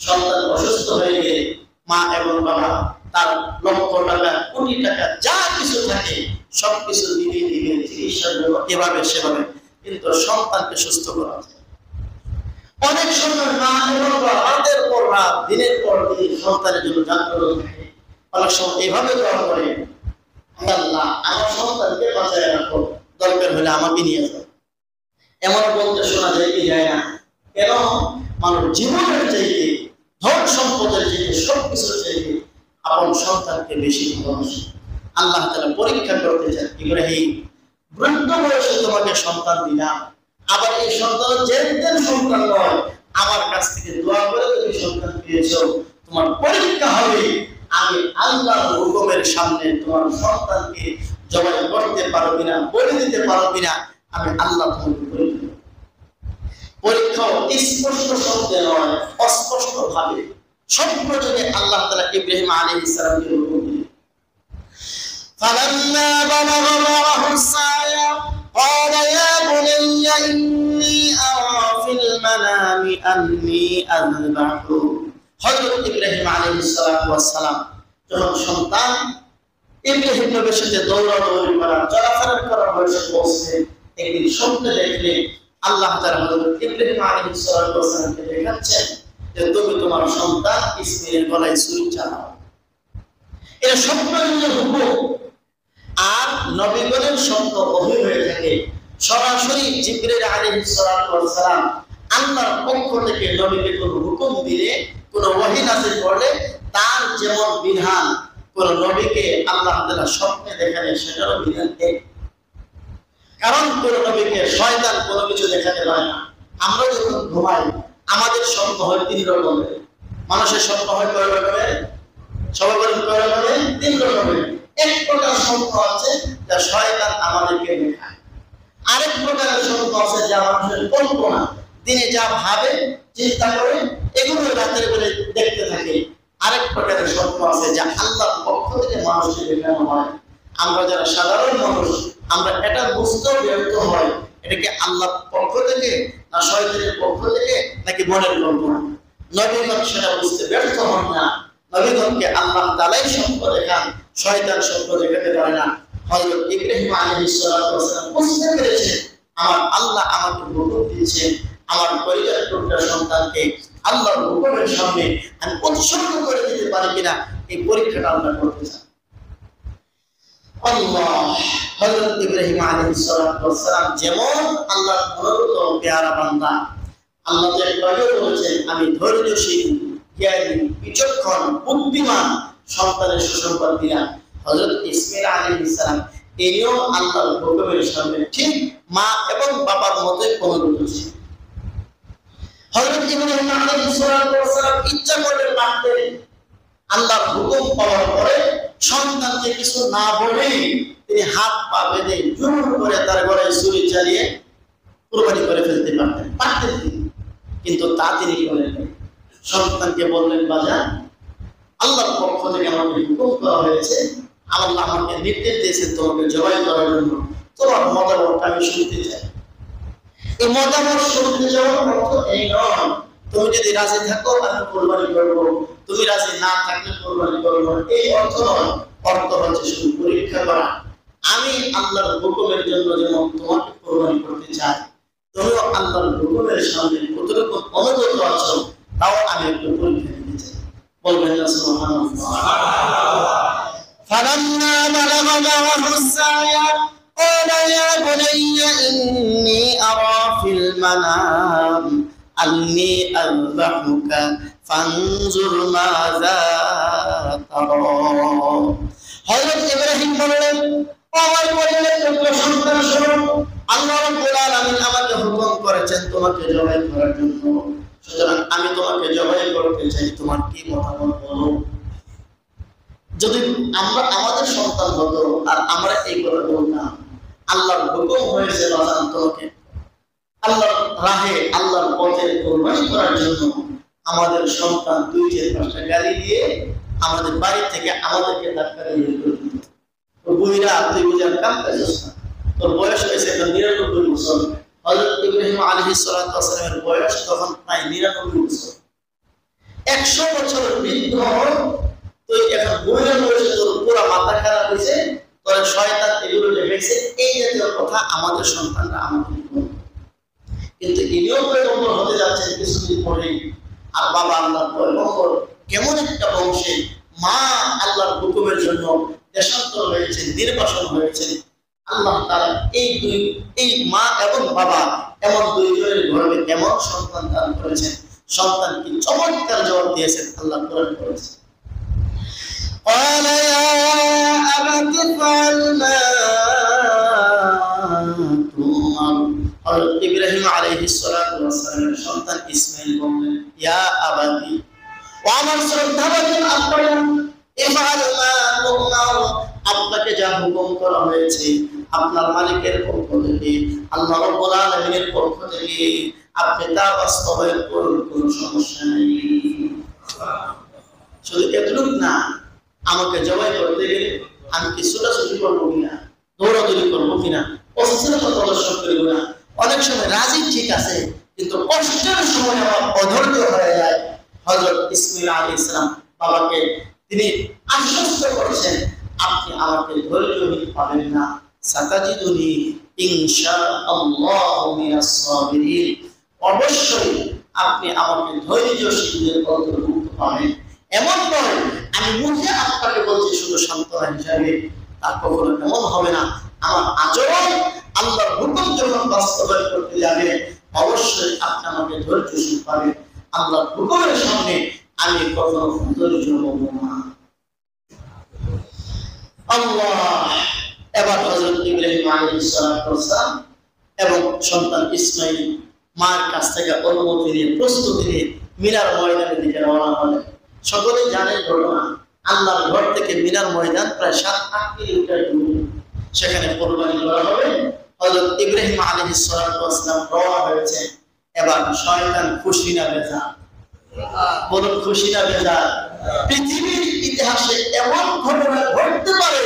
সন্তান অসুস্থ হয়ে গেলে মা এবং বাবা তার লক্ষ টাকা, কোটি টাকা যা কিছু থাকে সবকিছু দিয়ে দিবে চিকিৎসার জন্য, এভাবে সেভাবে, কিন্তু সন্তানকে সুস্থ করা যায়। অনেক সময় মা এবং বাবা রাতের পর রাত, দিনের পর দিন সন্তানের জন্য জাগ্রত থাকে। অনেক সময় এভাবে দোয়া করে, আল্লাহ আমার সন্তানকে বাঁচায় রাখো, দরকার হলে আমাকে নিয়ে যাও। এমন বলতে শোনা যায় কি যায় না? কেন? মানুষ জীবনের চাইতে, ধন সম্পদের চাইতে, সবকিছুর চাইতে আপন সন্তানকে বেশি ভালোবাসে। আল্লাহ তাআলা পরীক্ষা করতে চান, ইব্রাহিম বৃদ্ধ বয়সে তোমাকে সন্তান দিলাম, আবার এই সন্তান যেন সন্তান নয়, আমার কাছ থেকে দোয়া করে তুমি সন্তান পেয়েছো, তোমার পরীক্ষা হবে আমি আল্লাহর হুকুমের সামনে তোমার সন্তানকে জবাই করতে পারো কিনা, বলে দিতে পারো কিনা, আমি আল্লাহ তোমাকে পরীক্ষা করব। পরীক্ষা স্পষ্ট শব্দে নয়, অস্পষ্ট ভাবে স্বপ্ন যোগে আল্লাহ তাআলা ইব্রাহিম আলাইহিস সালামকে হুকুম দিলেন। فلما بلغ معه السعي قال يا بني إني أرى في المنام أني أذبحك। হযরত ইব্রাহিম আলাইহিস সালাম যখন সন্তান ইব্রাহিম নবীর সাথে দৌড়াদৌড়ি করা, চলাফেরা করার বয়সে পৌঁছলেন, একদিন স্বপ্নে দেখলেন আল্লাহ তাআলা হযরত ইব্রাহিম আলাইহিস সালামকে দেখাচ্ছেন যে তুমি তোমার সন্তান ইসমাঈলের গলায় ছুরি চালাও। এটা স্বপ্নের হুকুম। আর নবীগণের স্বপ্ন ওহী হয়ে থাকে সরাসরি জিবরিল আলাইহিস সালাম আল্লাহর পক্ষ থেকে নবীকে কোন হুকুম দিলে, কোন ওহী নাযিল করলে তার যেমন বিধান কোন নবীকে আল্লাহ তাআলা স্বপ্নে দেখালে সেটারও বিধান এক। কারণ কোন নবীকে শয়তান কোনো কিছু দেখাতে পারে না। আমরা যখন ঘুমাই আমাদের স্বপ্ন হয় তিন রকমের। মানুষের স্বপ্ন হয় কয় রকমের? সবাই বলেন কয় রকমের? তিন রকমের। এক প্রকার স্বপ্ন আছে যা শয়তান আমাদেরকে দেখায়, আরেক প্রকারের স্বপ্ন আছে যা মানুষের কল্পনা, দিনে যা ভাবে চিন্তা করে এগুলো রাতের বেলা দেখতে থাকে। আরেক প্রকারের স্বপ্ন আছে যা আল্লাহর পক্ষ থেকে মানুষকে দেখানো হয়। আমরা যারা সাধারণ মানুষ আমরা এটা বুঝতে ব্যর্থ হয়, এটাকে আল্লাহর পক্ষ থেকে না শয়তানের পক্ষ থেকে নাকি মনের কল্পনা। নবীগণ সেটা বুঝতে ব্যর্থ হন না। নবীগণকে আল্লাহ তাআলাই স্বপ্ন দেখান, শয়তান স্বপ্ন দেখাতে পারে না। হযরত ইব্রাহিম আলাইহিস সালাম বুঝতে পেরেছেন আমার আল্লাহ আমাকে হুকুম দিয়েছেন আমার পরিবার টুকরা সন্তানকে আল্লাহর হুকুমের সামনে আমি উৎসর্গ করে দিতে পারি কিনা, এই পরীক্ষাটা আল্লাহ করতে চান। আল্লাহ হযরত ইব্রাহিম আলাইহিস সালাম যেমন আল্লাহর অনুগত পেয়ারা বান্দা, আল্লাহ যে বলেছেন আমি ধৈর্যশীল, জ্ঞানী, বিচক্ষণ, বুদ্ধিমান সন্তানের সুসংবাদ দিলাম। হযরত ইসমাঈল আলাইহিস সালাম ইনিও আল্লাহর হুকুমের সামনে ঠিক মা এবং বাবার মতোই অনুগত ছিলেন। হযরত ইব্রাহিম আলাইহিস সালাম ইচ্ছা করলে পারতেন আল্লাহর হুকুম পাওয়ার পরে সন্তানকে কিছু না বলে তিনি হাত পা বেঁধে জোর করে তার গলায় ছুরি চালিয়ে কুরবানি করে ফেলতে পারতেন তিনি, কিন্তু তা তিনি করেন নাই। সন্তানকে বললেন বাজান আল্লাহর পক্ষ থেকে আমাকে হুকুম করা হয়েছে, আল্লাহ আমাকে নির্দেশ দিয়েছেন তোমাকে জবাই করার জন্য, তোমার মতামত আমি শুনতে চাই। এই মতামত শুনতে যাওয়ার অর্থ এই নয় তুমি যদি রাজি থাকো আমি কুরবানি করবো, তুমি রাজি না থাকলে কুরবানি করবো, এই অর্থ নয়। অর্থ হচ্ছে শুধু পরীক্ষা করা। আমি আল্লাহর হুকুমের জন্য যেমন তোমাকে কুরবানি করতে চাই, তুমিও আল্লাহর হুকুমের সামনে কতটুকু অনুগত আছো তাও আমি একটু পরীক্ষা দিতে চাই। বলবেন না সুবহানাল্লাহ। فلما بلغ معه السعي قال يا بني إني أرى في المنام أني أذبحك فانظر ماذا ترى। হযরত ইব্রাহিম বললেন আমার পরিবার সন্তান শোনো, আল্লাহ রাব্বুল আলামিন আমাকে হুকুম করেছেন তোমাকে জবাই করার জন্য, সুতরাং আমি তোমাকে জবাই করতে চাই, তোমার কি মতামত বলো। যদি আমরা আমাদের সন্তান হতো আর আমরা এই কথা বলতাম আল্লাহর হুকুম হয়েছে বাজান তোমাকে আল্লাহর রাহে আল্লাহর পথে কুরবানি করার জন্য, আমাদের সন্তান 2-4-5টা গাড়ি দিয়ে আমাদের বাড়ি থেকে আমাদেরকে ধাক্কা দিয়ে বের করে দিত। তো বুইরা তুই বুঝার কাম কাজস না, তোর বয়স হয়েছে এখন 99 বছর। হযরত ইব্রাহিম আলাইহিস সালাতু ওয়াস সালামের বয়স তখন প্রায় 99 বছর। 100 বছরের বৃদ্ধ তুই এখন বুইরা বয়সে তোর পুরো মাথা খারাপ হয়েছে, তোর শয়তান এগুলো লেগেছে, এই জাতীয় কথা আমাদের সন্তানরা আমাদের বলে। কিন্তু ইনিও পয়গম্বর হতে যাচ্ছেন কিছুদিন পরেই। আর বাবা আল্লাহর পয়গম্বর কেমন একটা বংশে, মা আল্লাহর হুকুমের জন্য দেশান্তর হয়েছেন, নির্বাসন হয়েছেন। আল্লাহ তাআলা এই মা এবং বাবা এমন দুইজনের গর্ভে এমন সন্তান দান করেছেন। সন্তান কি চমৎকার জবাব দিয়েছেন, আল্লাহ কোরআন করেছেন। قال يا أبت افعل ما تؤمر। হযরত ইব্রাহিম আলাইহিস সালাতু ওয়াস সালামের সন্তান ইসমাঈল বললেন, ইয়া আবাতি, ও আমার শ্রদ্ধাভাজন আব্বা, ইফআল মা তু'মার, আপনাকে যা হুকুম করা হয়েছে আপনার মালিকের পক্ষ থেকে, আল্লাহ রাব্বুল আলামিনের পক্ষ থেকে, আপনি তা বাস্তবায়ন করুন, কোনো সমস্যা নেই। শুধু এতটুকু না, আমাকে জবাই করতে গেলে আমি কি ছোটাছুটি করবো কিনা, দৌড়াদৌড়ি করবো কিনা, অস্থিরতা প্রদর্শন করবো না। অনেক সময় রাজি ঠিক আছে, কিন্তু কষ্টের সময় আমার অধৈর্য হয়ে যায়। হযরত ইসমাঈল আলাইহিস সালাম বাবাকে তিনি আশ্বস্ত করেছেন, আপনি আমাকে ধৈর্যহীন পাবেন না, সাতাজিদুনি ইনশাআল্লাহু মিনাস সাবিরিন, অবশ্যই আপনি আমাকে ধৈর্যশীলদের অন্তর্ভুক্ত পাবেন। এমন নয় আমি মুখে আপনাকে বলছি শুধু সান্ত্বনা হিসাবে, তা কখনো এমন হবে না। আমার আচরণ আল্লাহর হুকুম যখন বাস্তবায়ন করতে যাবে, অবশ্যই আপনি আমাকে ধৈর্যশীল পাবেন। আল্লাহর হুকুমের সামনে আমি কখনো ধৈর্য হব না। আল্লাহ এবার হযরত ইব্রাহিম আলাইহিস সালাতু ওয়াস সালাম এবং সন্তান ইসমাঈল মার কাছ থেকে অনুমতি নিয়ে প্রস্তুতি নিয়ে মিনার ময়দানের দিকে রওনা হলেন। সকলেই জানেন ঘটনা, আল্লাহর ঘর থেকে মিনার ময়দান প্রায় 7-8 কিলোমিটার দূরে। সেখানে কোরবানি করা হবে। হযরত ইব্রাহিম আলাইহিস সালাতু ওয়াস সালাম রওনা হয়েছে। এবার শয়তান খুশি না বেজার? বলুন খুশি না বেজার? পৃথিবীর ইতিহাসে এমন ঘটনা ঘটতে পারে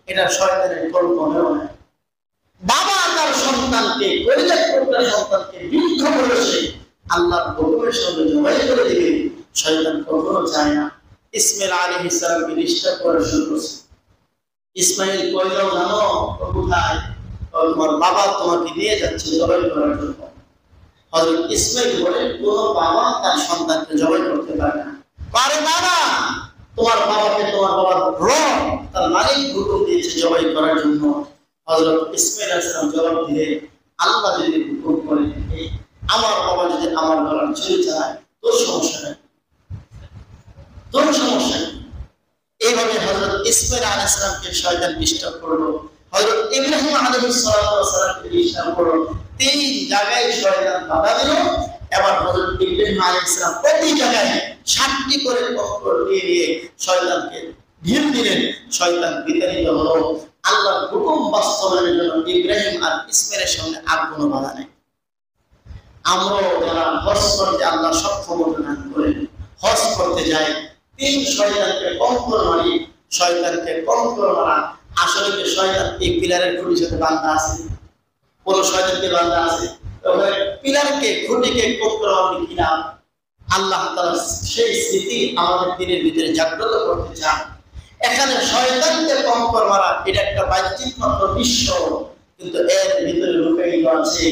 এটা শয়তানের কল্পনাও না। বাবা তার সন্তানকে, কলিজার টুকরা সন্তানকে বৃদ্ধ বয়সে আল্লাহর হুকুমের সঙ্গে জবাই করে দিবে, শয়তান কখনো চায় না। ইসমাঈল আলাইহিস সালামকে ডিস্টার্ব করা শুরু করছে। ইসমাঈল কইল, জানো কোথায়? তোমার বাবা তোমাকে নিয়ে যাচ্ছে জবাই করার জন্য। হযরত ইসমাঈল বলেন, কোন বাবা তার সন্তানকে জবাই করতে পারে না। পারে না, তোমার বাবাকে তোমার বাবার রব তার মালিক হুকুম দিয়েছে জবাই করার জন্য। হযরত ইসমাঈল আলাইহিস সালাম জবাব দিলেন, আল্লাহ যদি হুকুম করে আমার বাবা যদি আমার গলার ছুরি চালায়, তোর সমস্যা নেই, তোর সমস্যা নেই। এইভাবে হযরত ইসমাঈল আলাইহিস সালামকে শয়তান ডিস্টার্ব করলো। হযরত ইব্রাহিম আলাইহিস সালামকে ডিস্টার্ব করলো। 3 জায়গায় শয়তান বাধা দিল। এবার হযরত ইব্রাহিম আলাইহিস সালাম প্রতি জায়গায় 7টি করে পত্থর দিয়ে শয়তানকে ঢিল দিলেন। শয়তান বিতাড়িত হলো। আল্লাহর হুকুম বাস্তবায়নের জন্য ইব্রাহিম আর ইসমাঈলের সামনে আর কোনো বাধা নেই। আমরাও যারা হজ করতে আল্লাহ সক্ষমতা দান করেন, হজ করতে যায়, 3 শয়তানকে কঙ্কর মারি, শয়তানকে কঙ্কর মারা। আসলে কি শয়তান এই পিলারের খুঁটির সাথে বাঁধা আছে? কোন শয়তানকে বাঁধা আছে? পিলারকে খুঁটিকে কঙ্কর মারি কিনা? আল্লাহ তাআলা সেই স্মৃতি আমাদের দিনের ভিতরে জাগ্রত করতে চান। এখানে শয়তানকে কঙ্কর মারা এটা একটা বাহ্যিক মাত্র দৃশ্য, কিন্তু এর ভিতরে লুকায়িত আছে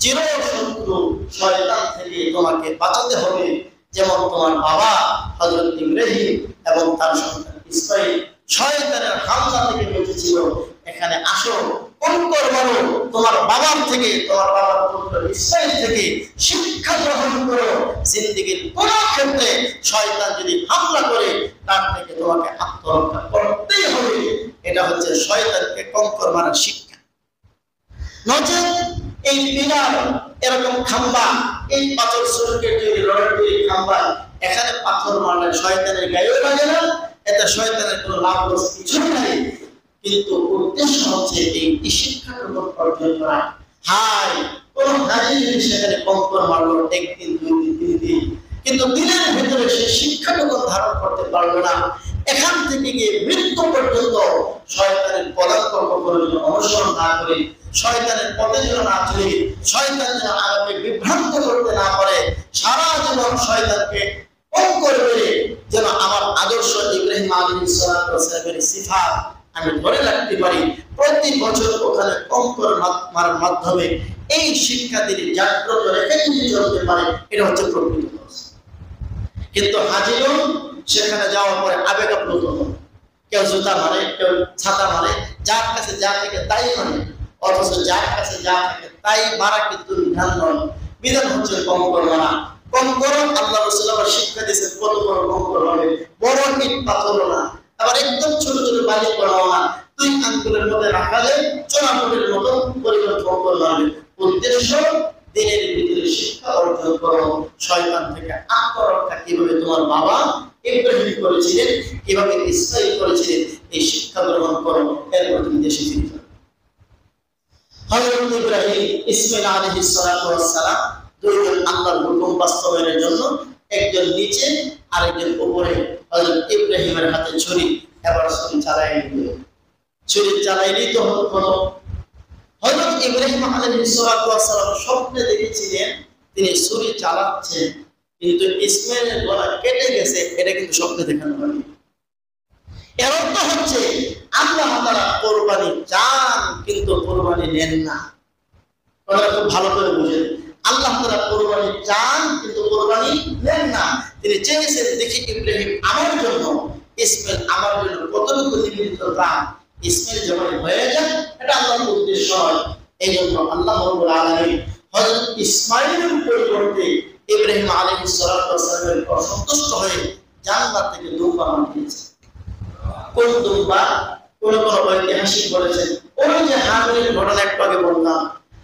চিরশত্রু শয়তান থেকে তোমাকে বাঁচাতে হবে। যেমন তোমার বাবা হযরত ইব্রাহিম এবং তার সন্তান ইসমাঈল শয়তানের হামলা থেকে বেঁচেছিল। এখানে আসো, কঙ্কর মারো, তোমার বাবার থেকে, তোমার বাবার পুত্র ইসমাঈল থেকে শিক্ষা গ্রহণ করো। জিন্দেগীর কোন ক্ষেত্রে শয়তান যদি হামলা করে, তার থেকে তোমাকে আত্মরক্ষা করতেই হবে। এটা হচ্ছে শয়তানকে কঙ্কর মারার শিক্ষা। নচেত এই পিলার, এরকম খাম্বা, এই পাথর সুরকে তৈরি, রডের তৈরি খাম্বা, এখানে পাথর মারলে শয়তানের গায়েও লাগে না, এতে শয়তানের কোনো লাভ লস কিছু নাই। কিন্তু উদ্দেশ্য হচ্ছে এই শিক্ষাটুকু অর্জন করা। হাই কোন হাজি যদি সেখানে কঙ্কর মারলো 1 দিন 2 দিন 3 দিন, কিন্তু দিলের ভিতরে সে শিক্ষাটুকু ধারণ করতে পারলো না। এখান থেকে গিয়ে মৃত্যু পর্যন্ত শয়তানের পদাঙ্ক কখনো অনুসরণ না করে, শয়তানের পথে যেন না চলে, শয়তান যেন আমাকে বিভ্রান্ত করতে না পারে, সারা জীবন শয়তানকে অঙ্কর করে যেন আমার আদর্শ ইব্রাহিম আলাইহিস সালামের সিফাত আমি ধরে রাখতে পারি। প্রতি বছর ওখানে অঙ্কর মারার মাধ্যমে এই শিক্ষা তিনি জাগ্রত রেখে যদি চলতে পারে, এটা হচ্ছে প্রকৃত কাজ। কিন্তু হাজিরুন সেখানে যাওয়ার পরে আবেগ আপ্লুত হয়, কেউ জুতা মারে, কেউ ছাতা মারে, যার কাছে যা থাকে তাই মানে, অথচ যার কাছে যা থাকে তাই মারা কিন্তু বিধান নয়। বিধান হচ্ছে কঙ্কর মারা। কঙ্কর আল্লাহ রাসূল আবার শিক্ষা দিয়েছেন কত বড় কঙ্কর হবে, বড় ইট পাথর না, আবার একদম ছোট ছোট বালি পড়াও না, 2 আঙ্গুলের মধ্যে রাখালে চোরাপুটের মতো পরিমাণ কঙ্কর মারবে। উদ্দেশ্য দিনের ভিতরে শিক্ষা অর্জন করো, শয়তান থেকে আত্মরক্ষা কিভাবে তোমার বাবা ইব্রাহিম করেছিলেন, কিভাবে ইসমাঈল করেছিলেন, এই শিক্ষা গ্রহণ করো, এরপর তুমি দেশে ফিরে যাও। হযরত ইব্রাহিম ইসমাঈল আলাইহিস সালাতু ওয়াস সালাম দুইজন আল্লাহর হুকুম বাস্তবায়নের জন্য, একজন নিচে আরেকজন উপরে। হযরত ইব্রাহিমের হাতে ছুরি, এবার ছুরি চালাই দিল, ছুরি চালাই দিতে হলো। হযরত ইব্রাহিম আলাইহিস সালাতু ওয়াস সালাম স্বপ্নে দেখেছিলেন তিনি ছুরি চালাচ্ছেন, কিন্তু ইসমাঈলের গলা কেটে গেছে, এটা কিন্তু স্বপ্নে দেখানো হয়নি। এর অর্থ হচ্ছে আল্লাহ তাআলা কুরবানি চান কিন্তু কুরবানি নেন না। কথাটা খুব ভালো করে বুঝেন, আল্লাহ তাআলা কুরবানি চান কিন্তু কুরবানি নেন না। তিনি চেয়েছেন দেখি ইব্রাহিম আমার জন্য, ইসমাঈল আমার জন্য কতটুকু নিবেদিত প্রাণ, ইসমাঈল যখন হয়ে যায় এটা আল্লাহর উদ্দেশ্য হয়। এই জন্য আল্লাহ রাব্বুল আলামিন হযরত ইসমাঈলের পরিবর্তে ইব্রাহিম আলাইহিস সালাতু ওয়াস সালামের অসন্তুষ্ট হয়ে জান্নাত থেকে দুম্বা পাঠিয়েছেন। কোন দুম্বা? কোন ঐতিহাসিক বলেছেন ওই যে হাবিলের ঘটনা একটু আগে বললাম,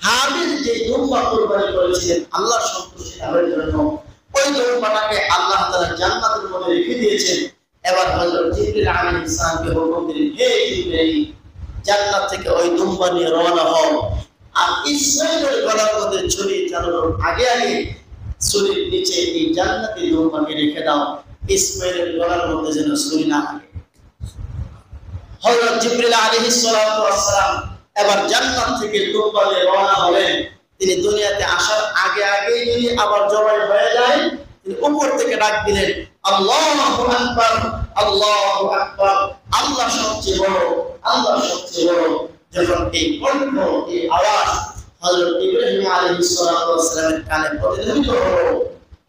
হাবিল যে দুম্বা কুরবানি করেছিলেন আল্লাহর সন্তুষ্টি লাভের জন্য, ওই দুম্বাটাকে আল্লাহ তাআলা জান্নাতের মধ্যে রেখে দিয়েছেন। এবার হযরত জিবরিল আলাইহিস সালামকে হুকুম দিলেন, হে জিবরিল জান্নাত থেকে ওই দুম্বা নিয়ে রওনা হও, আর ইসমাঈলের গলার মধ্যে ছুরি চালানোর আগে আগে ছুরির নিচে এই জান্নাতি দুম্বাকে রেখে দাও, ইসমাঈলের গলার মধ্যে যেন ছুরি না লাগে। হযরত জিবরিল আলাইহিস সালাতু ওয়াস সালাম এবার জান্নাত থেকে দুম্বা নিয়ে রওনা হলেন। তিনি দুনিয়াতে আসার আগে আগেই যদি আবার জবাই হয়ে যায়, তিনি উপর থেকে ডাক দিলেন, আল্লাহু আকবার, আল্লাহু আকবার, আল্লাহ সবচেয়ে বড়, আল্লাহ সবচেয়ে বড়। যখন এই কণ্ঠ, এই আওয়াজ হযরত ইব্রাহিম আলাইহিস সালাতু ওয়াস সালামের কানে প্রতিধ্বনিত হলো,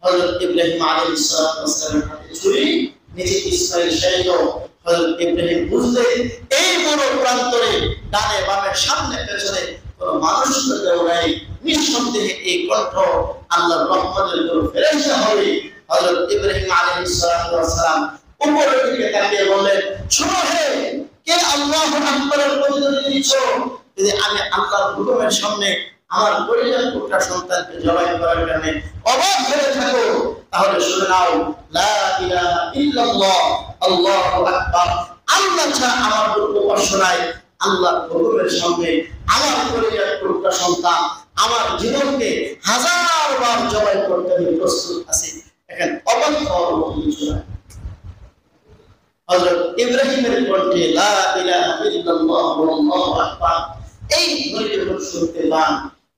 হযরত ইব্রাহিম আলাইহিস সালাতু ওয়াস সালামের হাতে ছুরি, নিচে ইসমাঈল শাহীদ। হযরত ইব্রাহিম বুঝলেন এই বড় প্রান্তরে ডানে বামে সামনে পেছনে কোন মানুষ কেউ নাই, নিঃসন্দেহে এই কণ্ঠ আল্লাহর রহমতের কোন ফেরেশতা হবে। হযরত ইব্রাহিম আলাইহিস সালাতু ওয়াস সালাম উপরের দিকে তাকিয়ে বললেন, শোনো হে, কে আল্লাহু আকবারের প্রতিধ্বনি দিচ্ছ? যদি আমি আল্লাহর হুকুমের সামনে আমার পরিবার টুকরা সন্তানকে জবাই করার কারণে অবাক হয়ে থাকো, তাহলে শুনে নাও, লা ইলাহা ইল্লাল্লাহ, আল্লাহু আকবার, আল্লাহ ছাড়া আমার কোনো উপাস্য নাই। আল্লাহর হুকুমের সামনে আমার পরিবার টুকরা সন্তান, আমার জীবনকে 1000 বার জবাই করতে আমি প্রস্তুত আছি। এখন অবাক হওয়ার মতো কিছু নাই। হযরত ইব্রাহিমের কণ্ঠে লা ইলাহা ইল্লাল্লাহ আল্লাহু আকবার এই ধ্বনি যখন শুনতে পান,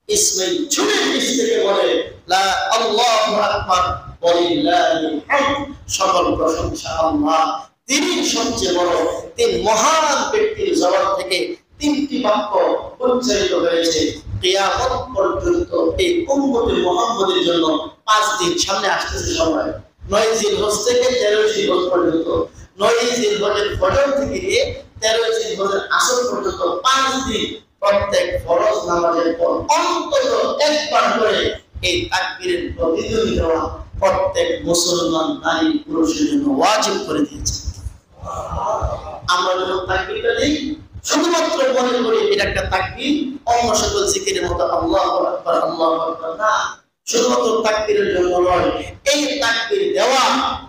ইসমাঈল ছুটে নিচ থেকে বলে, লা আল্লাহু আকবার ওয়ালিল্লাহিল হামদ, সকল প্রশংসা আল্লাহ, তিনি সবচেয়ে বড়। তিন মহান ব্যক্তির জবান থেকে 3টি বাক্য উচ্চারিত হয়েছে। কিয়ামত পর্যন্ত এই উম্মতে মুহাম্মদের জন্য 5 দিন সামনে আসতেছে সময়। 9 জিলহজ থেকে 13 জিলহজ পর্যন্ত, 9 জিলহজের ফজর থেকে 13 জিলহজের আসর পর্যন্ত 5 দিন প্রত্যেক ফরজ নামাজের পর অন্তত একবার করে এই তাকবীরের প্রতিধ্বনি দেওয়া প্রত্যেক মুসলমান নারী পুরুষের জন্য ওয়াজিব করে দিয়েছে। আমরা যখন তাকবীরটা দিই শুধুমাত্র মনে করি এটা একটা তাকবীর, অন্য সকল জিকিরের মতো আল্লাহু আকবার আল্লাহু আকবার না, শুধুমাত্র তাকবীরের জন্য নয়। এই তাকবীর দেওয়া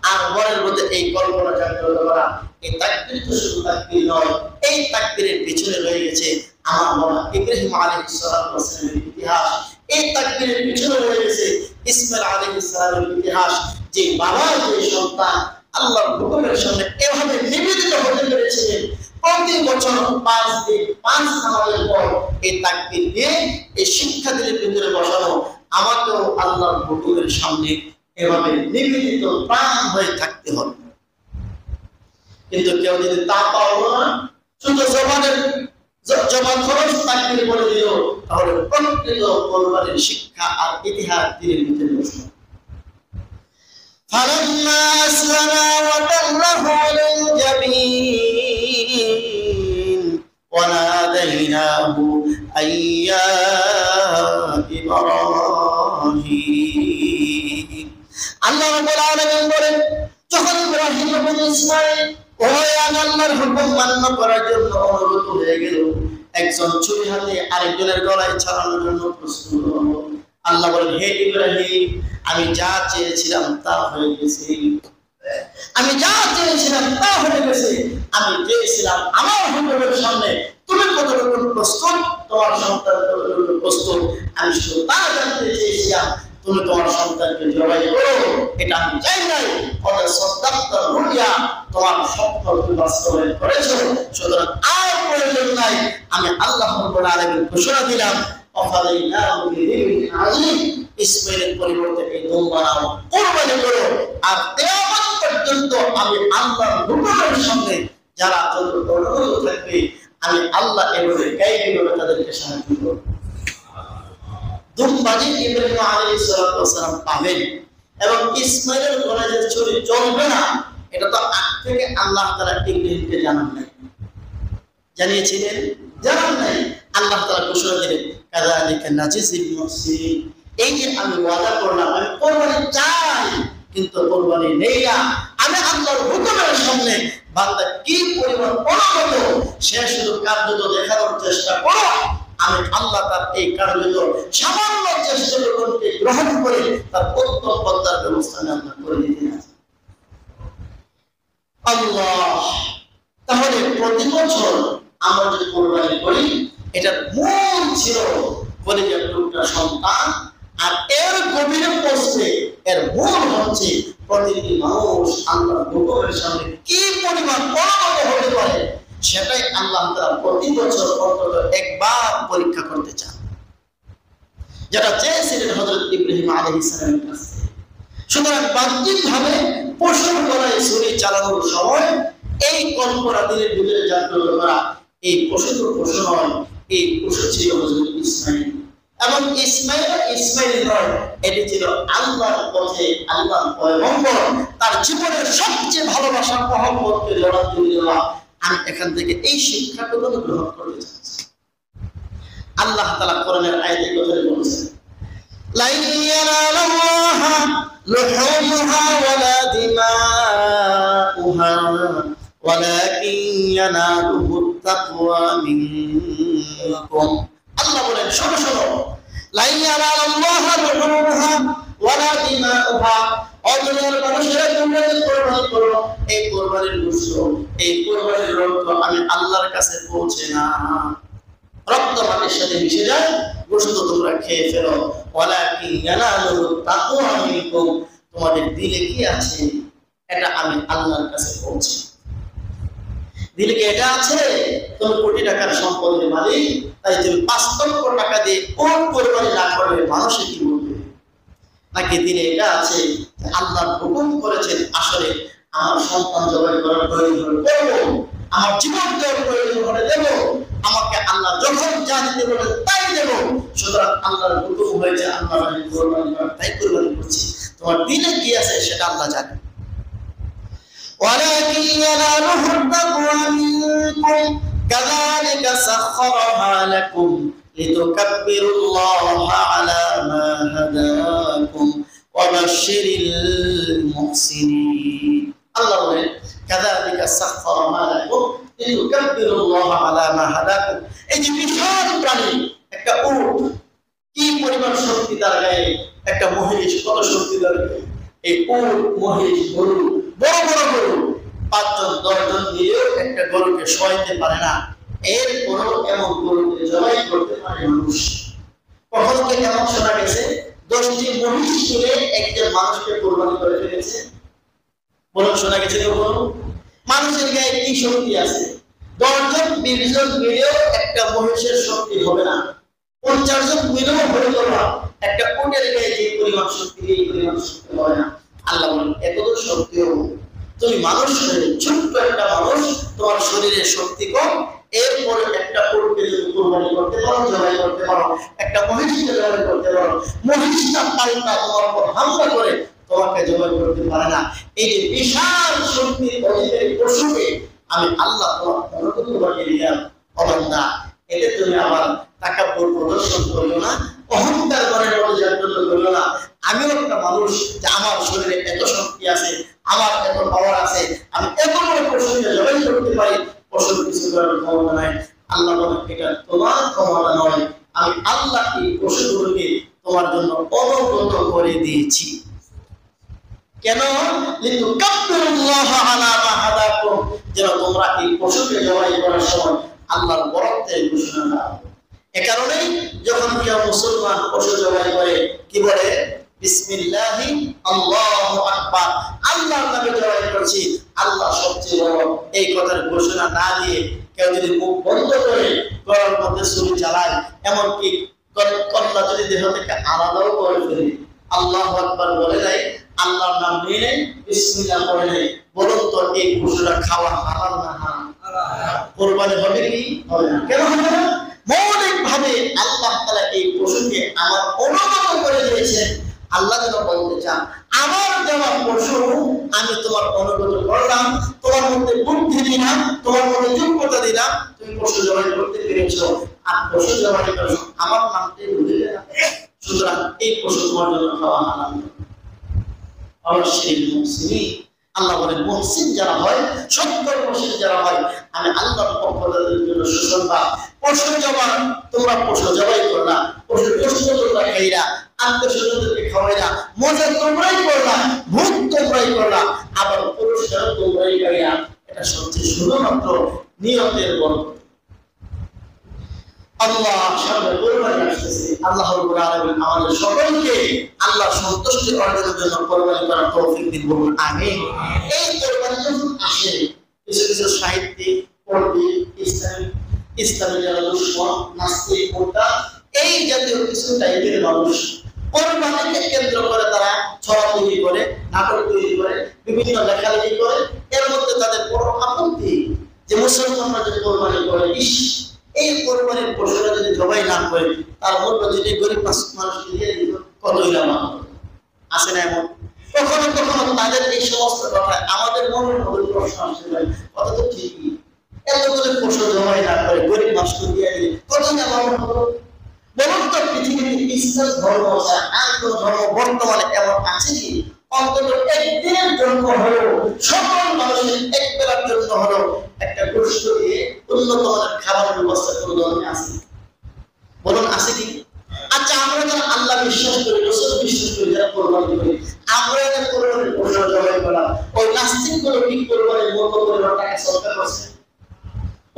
আর মনের মধ্যে এই কল্পনা জাগ্রত করা, এই তাকবীর তো শুধু তাকবীর নয়, এই তাকবীরের পিছনে রয়ে গেছে আমার বাবা ইব্রাহিম আলাইহিস সালামের ইতিহাস। এই তাকবীরের পিছনে রয়ে গেছে ইসমাঈল আলাইহিস সালামের ইতিহাস, যে বাবা যে সন্তান আল্লাহর হুকুমের সামনে এভাবে নিবেদিত হতে পেরেছিলেন। প্রতি বছর 5 দিন 5 নামাজের পর এই তাকবীর দিয়ে এই শিক্ষা দিলের ভিতরে বসানো, আমাকেও আল্লাহর হুকুমের সামনে এভাবে নিবেদিত প্রাণ হয়ে থাকতে হবে। কিন্তু কেউ যদি তা পারলো না, শুধু জবান খরচ তাকবীর বলে দিল, তাহলে প্রকৃত কোরবানির শিক্ষা আর ইতিহাস দিনের ভিতরে বসলো। فلما أسلما وتله للجبين وناديناه أن يا إبراهيم الله رب العالمين বলেন, যখন ইব্রাহিম এবং ইসমাঈল আল্লাহর হুকুম মান্য করার জন্য অনুরোধ হয়ে গেল, একজন ছুরি হাতে আরেকজনের গলায় ছাড়ানোর জন্য প্রস্তুত হলো। আল্লাহ বলেন, হে ইব্রাহিম, আমি যা চেয়েছিলাম তা হয়ে গেছে, আমি যা চেয়েছিলাম তা হয়ে গেছে। আমি চেয়েছিলাম আমার হুকুমের সামনে তুমি কতটুকু প্রস্তুত, তোমার সন্তান কতটুকু প্রস্তুত, আমি শুধু তা জানতে চেয়েছিলাম। তুমি তোমার সন্তানকে জবাই করো, এটা আমি চাই নাই। তোমার স্বপ্ন তুমি বাস্তবায়ন করেছো, সুতরাং আর প্রয়োজন নাই। আমি আল্লাহ রাব্বুল আলামিন ঘোষণা দিলাম, ইসমাঈলের পরিবর্তে এই দুম্বা নাও, কুরবানি করো। আর কিয়ামত পর্যন্ত আমি আল্লাহর হুকুমের সামনে যারা যতটুকু অনুগত থাকবে, আমি আল্লাহ এভাবে গায়েবীভাবে তাদেরকে সাহায্য করব। দুম্বাজি ইব্রাহিম আলাইহিস সালাম পাবেন, এবং ইসমাঈলের গলায় যে ছুরি চলবে না, এটা তো আগ থেকে আল্লাহ তাআলা ইব্রাহিমকে জানান নাই, জানিয়েছিলেন? জানান নাই। আল্লাহ তাআলা ঘোষণা দিলেন, কাযালিকা নাজিজিল মুহসিনিন, এই যে আমি ওয়াদা করলাম, আমি কোরবানি চাই কিন্তু কোরবানি নেই না। আমি আল্লাহর হুকুমের সামনে বান্দা কি পরিমাণ অনুগত, সে শুধু কার্যত দেখানোর চেষ্টা করো, আমি আল্লাহ তার এই কার্যত সামান্য চেষ্টাকে গ্রহণ করে তার উত্তম পদ্মার ব্যবস্থা আমরা করে দিতে আছি আল্লাহ। তাহলে প্রতি বছর আমরা যে কোরবানি করি, এটার মূল ছিল কলিজার টুকরা সন্তান, আর এর গভীরে পৌঁছে এর মূল হচ্ছে প্রতিটি মানুষ আল্লাহর হুকুমের সামনে কি পরিমাণ অনুগত হতে পারে, সেটাই আল্লাহ তাআলা প্রতি বছর অন্তত একবার পরীক্ষা করতে চান, যেটা চেয়েছিলেন হযরত ইব্রাহিম আলাইহিস সালামের কাছে। সুতরাং বাহ্যিকভাবে পশুর গলায় ছুরি চালানোর সময় এই কল্পনা দিনের ভিতরে জাগ্রত করা, এই পশু তো পশু নয়, এই পশু ছিল হযরত ইসমাঈল, এবং ইসমাঈল নয়, এটি ছিল আল্লাহর পথে আল্লাহর পয়গম্বর, তার জীবনের সবচেয়ে ভালোবাসার মহব্বতকে জড়াতে দেওয়া। আমি এখান থেকে এই শিক্ষাটুকু গ্রহণ করতে চাচ্ছি। আল্লাহ তাআলা কোরআনের আয়াতে কথা বলেছেন, লা ইয়ানালুল্লাহা লুহুমুহা ওয়ালা দিমাউহা ওয়ালাকিন ইয়ানালুহুত তাকওয়া মিনকুম। আল্লাহ বলেন, শোনো শোনো, লা ইয়ানালুল্লাহা লুহুমুহা ওয়ালা দিমাউহা, অদুনিয়ার মানুষেরা তোমরা যে কোরবানি করো, এই কোরবানির গোশত, এই কোরবানির রক্ত আমি আল্লাহর কাছে পৌঁছে না, রক্ত মাটির সাথে মিশে যায়, গোশত তোমরা খেয়ে ফেলো। ওয়ালাকিন ইয়ানালুহুত তাকওয়া মিনকুম, তোমাদের দিলে কি আছে এটা আমি আল্লাহর কাছে পৌঁছে। দিলে কি এটা আছে? তুমি কোটি টাকার সম্পদের মালিক, তাই তুমি 5 লক্ষ টাকা দিয়ে কোন কোরবানি না করলে মানুষে কি বলবে? নাকি দিলে এটা আছে আল্লাহ হুকুম করেছেন, আসলে আমার সন্তান জবাই করার প্রয়োজন হলে করবো, আমার জীবন দেওয়ার প্রয়োজন হলে দেবো, আমাকে আল্লাহ যখন যা দিতে বলেন তাই দেবো। সুতরাং আল্লাহর হুকুম হয়েছে, আল্লাহ কোরবানি করার, তাই কোরবানি করছি। তোমার দিলে কি আছে সেটা আল্লাহ জানে। ولكن يناله التقوى منكم كذلك سخرها لكم لتكبروا الله على ما هداكم وبشر المحسنين. الله বলেন, كذلك سخرها لكم لتكبروا الله على ما هداكم। এই যে বিশাল প্রাণী একটা উট, কি পরিমাণ শক্তি তার গায়ে, একটা মহিষ কত শক্তি তার গায়ে, এই উট, মহিষ, গরু, বড় বড় গরু 5 জন 10 জন মিলেও একটা গরুকে শোয়াইতে পারে না, এরপরও এমন গরুকে জবাই করতে পারে মানুষ। কখনো কি এমন শোনা গেছে 10টি মহিষ মিলে একজন মানুষকে কোরবানি করে ফেলেছে? বলুন, শোনা গেছে কখনো? মানুষের গায়ে কি শক্তি আছে? 10 জন 20 জন মিলেও একটা মহিষের শক্তি হবে না। 50 জন মিলেও হয়ে গেল একটা উটের গায়ে যে পরিমাণ শক্তি, এই পরিমাণ শক্তি হয় না। আল্লাহ বলেন এতদূর শক্তিও তুমি মানুষ শরীরে, ছোট্ট একটা মানুষ, তোমার শরীরে শক্তি কম, এরপরে একটা উটকে যদি কোরবানি করতে পারো, জবাই করতে পারো, একটা মহিষকে জবাই করতে পারো, মহিষটা পাল্টা তোমার উপর হামলা করে তোমাকে জবাই করতে পারে না। এই যে বিশাল শক্তির অধিকারী পশুকে আমি আল্লাহ তোমার অনুগত বানিয়ে দিলাম। অবান্দা, এতে তুমি আবার তাকাব্বুর প্রদর্শন করিও না, অহংকার করে জন্য করিও না। আমিও একটা মানুষ, যে আমার শরীরে এত শক্তি আছে, আমার এত পাওয়ার আছে, আমি এত বড় পশুকে জবাই করতে পারি, পশুর কিছু করার ক্ষমতা নাই। আল্লাহ বলেন এটা তোমার ক্ষমতা নয়, আমি আল্লাহ এই পশুগুলোকে তোমার জন্য অনুগত করে দিয়েছি। কেন? লিতুকাব্বিরুল্লাহ আলা মা হাদাকুম, যেন তোমরা এই পশুকে জবাই করার সময় আল্লাহর বরকতের ঘোষণা দাও। এ কারণেই যখন কেউ মুসলমান পশু জবাই করে কি বলে? বিসমিল্লাহি আল্লাহু আকবার, আল্লাহর নামে জবাই করছি, আল্লাহ সবচেয়ে বড়। এই কথার ঘোষণা না দিয়ে কেউ যদি মুখ বন্ধ করে গলার মধ্যে ছুরি চালায়, এমনকি কল্লা যদি দেহ থেকে আলাদাও করে ফেলে, আল্লাহু আকবার বলে দেয়, আল্লাহর নাম নিয়ে নেয়, বিসমিল্লাহ বলে নেয়, বলুন তো এই পশুটা খাওয়া হালাল না হারাম? কোরবানি হবে কি হবে না? কেন হবে না? মৌলিক ভাবে আল্লাহ তাআলা এই পশুকে আমার অনুগত করে দিয়েছেন। আল্লাহ যেন বলতে চান, আমার দেওয়া পশু আমি তোমার অনুগত করলাম, তোমার মধ্যে বুদ্ধি দিলাম, তোমার মধ্যে যোগ্যতা দিলাম, তুমি পশু জবাই করতে পেরেছো, আর পশু জবাই করেছো আমার নামটাই বুঝে গেলাম, সুতরাং এই পশু তোমার জন্য খাওয়া হারাম। অবশ্যই মুহসিন, আল্লাহ বলেন মুহসিন যারা হয়, সত্যের মুহসিন যারা হয়, আমি আল্লাহর পক্ষ থেকে জন্য সুসংবাদ। পশু জবাই, তোমরা পশু জবাই করলা, পশুর গোশত তোমরা খাইলা, আত্মীয়স্বজনদেরকে খাওয়াইলা, মজা তোমরাই করলা, ভোগ তোমরাই করলা, আবার পুরস্কার তোমরাই পাইলা। এটা সবচেয়ে শুধুমাত্র নিয়তের বরকত। আল্লাহ সামনে কোরবানি আসতেছে, আল্লাহ রাব্বুল আলামিন আমাদের সকলকে আল্লাহ সন্তুষ্টি অর্জনের জন্য কোরবানি করার তৌফিক দিন, বলুন আমিন। এই কোরবানি যখন আসে, কিছু কিছু সাহিত্যিক, পণ্ডিত, ইসলামী যারা দুশ্মন, নাস্তিক, মোরতাদ, এই জাতীয় কিছু টাইপের মানুষ কোরবানিকে কেন্দ্র করে তারা ছড়া তৈরি করে, নাটক তৈরি করে, বিভিন্ন লেখালেখি করে। এর মধ্যে তাদের বড় আপত্তি যে মুসলমানরা যদি কোরবানি করে, এই কোরবানির পশুরা যদি জবাই না করে, তার মূল্য যদি গরিব মানুষকে দিয়ে দিত, কতই লাভ আছে না? এমন কখনো কখনো তাদের এই সমস্ত কথা আমাদের মনের মধ্যে প্রশ্ন আসতে পারে, কথা তো ঠিকই, এত করে পশু জবাই না করে গরিব মানুষকে দিয়ে দিলে কতই লাভ হলো? বলুন তো, পৃথিবীতে ইসলাম ধর্ম ছাড়া আর কোন ধর্ম বর্তমানে এমন আছে কি অন্তত একদিনের জন্য হলেও সকল মানুষের এক বেলার জন্য হলেও একটা গোশত দিয়ে উন্নত মানের খাবারের ব্যবস্থা করে দেওয়া আছে? বলুন আছে কি? আচ্ছা, আমরা যারা আল্লাহ বিশ্বাস করি, রাসূল বিশ্বাস করি, যারা কোরবানি করি, আমরা যারা কোরবানির পশু জবাই করা, ওই নাস্তিক গুলো কি কোরবানির মতো করে টাকা সরকার করছে?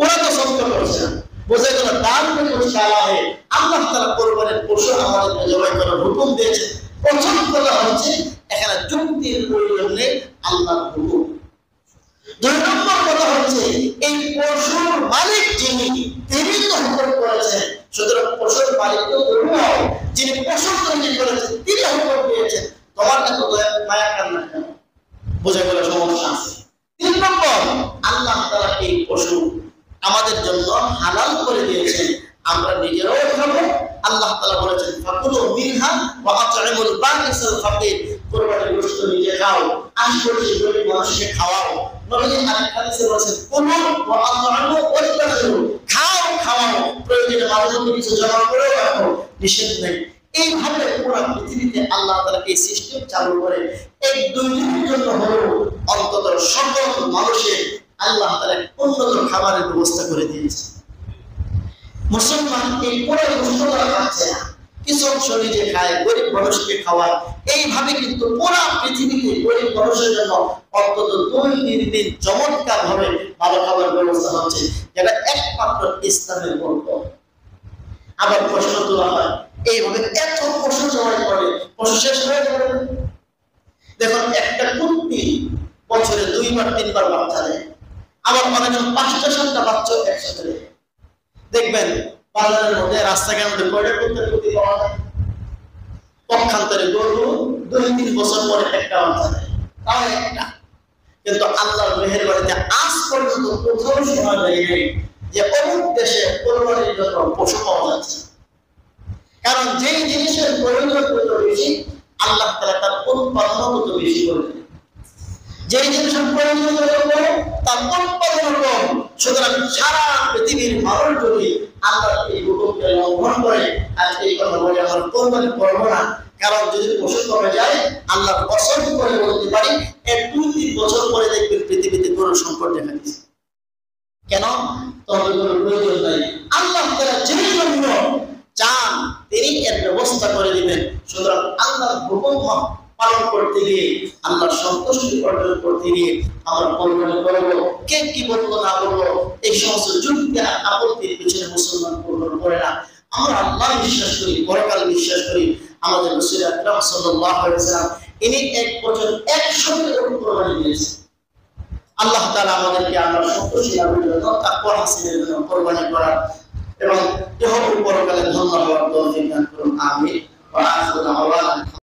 ওরা তো সরকার করছে না। বোঝা গেল দান থেকে সারা হয়ে আল্লাহ তাআলা কোরবানির পশু আমাদের জবাই করার হুকুম দিয়েছেন। প্রথম কথা হচ্ছে এখানে যুক্তির প্রয়োজন নেই, আল্লাহর হুকুম। দুই নম্বর কথা হচ্ছে এই পশুর মালিক যিনি, তিনি তো হুকুম করেছেন, সুতরাং পশুর মালিক তো আল্লাহ, যিনি পশু তৈরি করেছেন তিনি হুকুম দিয়েছেন। তোমার কাছে মায়া কান্না কেন? বোঝা গেল সমস্যা আছে। 3 নম্বর, আল্লাহ তাআলা এই পশু আমাদের জন্য হালাল করে দিয়েছেন, আমরা নিজেরাও খাবো। আল্লাহ তাআলা বলেছেন ফাকুলু মিনহা ওয়া আত'ইমুল বাকিসাল ফাকির, কোরবানির গোশত নিজে খাও, আশপাশে গরিব মানুষকে খাওয়াও। নবী আরেক হাদিসে বলেছেন কুলু ওয়া আত'ইমু ওয়াস্তাগফিরু, খাও খাওয়াও, প্রয়োজনে মাঝে মধ্যে কিছু জমা করে রাখো, নিষেধ নেই। এইভাবে পুরো পৃথিবীতে আল্লাহ তাআলা এই সিস্টেম চালু করে 1-2 দিনের জন্য হলেও অন্তত সকল মানুষের আল্লাহ তাআলা উন্নত খাবারের ব্যবস্থা করে দিয়েছে। মুসলমান এই পুরো গোশতটা খাচ্ছে না, কিছু অংশ নিজে খায়, গরিব মানুষকে খাওয়ায়। এইভাবে কিন্তু পুরো পৃথিবীতে গরিব মানুষের জন্য অন্তত 2-3 দিন চমৎকার ভাবে ভালো খাবার ব্যবস্থা হচ্ছে, যেটা একমাত্র ইসলামের বরকত। আবার প্রশ্ন তোলা হয় এইভাবে এত পশু জবাই করে, পশু শেষ হয়ে যাবে। দেখুন একটা কুত্তি বছরে 2 বার 3 বার বাচ্চা দেয়, আবার অনেকজন 5টা 7টা বাচ্চা একসাথে দেয়। দেখবেন বাজারের মধ্যে রাস্তাঘাটের মধ্যে কয়টা কুত্তি পাওয়া যায়? পক্ষান্তরে গরু 2-3 বছর পরে একটা বাচ্চা দেয়, তাও একটা। কিন্তু আল্লাহর মেহেরবানিতে আজ পর্যন্ত কোথাও শোনা যায়নি যে অমুক দেশে কোরবানির জন্য পশু পাওয়া যাচ্ছে। কারণ যেই জিনিসের প্রয়োজন তত বেশি, আল্লাহ তাআলা তার উৎপাদন তত বেশি করে দেন। যেই জিনিসের প্রয়োজন তত কম, তার উৎপাদন কম। সুতরাং সারা পৃথিবীর মানুষ যদি আল্লাহ এই হুকুমকে লঙ্ঘন করে আর এই কথা বলে আমরা কোরবানি করবো না, কারণ যদি পশু কমে যায় আল্লাহ কসম করে বলতে পারি 1-2-3 বছর পরে দেখবেন পৃথিবীতে গরুর সংকট দেখা দিচ্ছে। কেন? তবে কোনো প্রয়োজন নাই। আল্লাহ তাআলা যেই জন্য চান তিনি এর ব্যবস্থা করে দিবেন। সুতরাং আল্লাহর হুকুম পালন করতে গিয়ে, আল্লাহর সন্তুষ্টি অর্জন করতে গিয়ে আমরা কোরবানি করবো। কে কি বলবো না বলবো এই সমস্ত যুক্তি আর আপত্তির পিছনে মুসলমান কোরবানি করে না। আমরা আল্লাহ বিশ্বাস করি, পরকাল বিশ্বাস করি। আমাদের রাসূল আকরাম সাল্লাল্লাহু আলাইহি ওয়াসাল্লাম ইনি 1 বছর 100 কোরবানি দিয়েছেন। আল্লাহ তাআলা আমাদেরকে আল্লাহর সন্তুষ্টি লাভের জন্য, তাকওয়া হাসিলের জন্য কোরবানি করার এবং ইহপরকালে ধন্য হওয়ার তৌফিক দান করুন। আমিন। ওয়া আখিরু দাওয়ানা।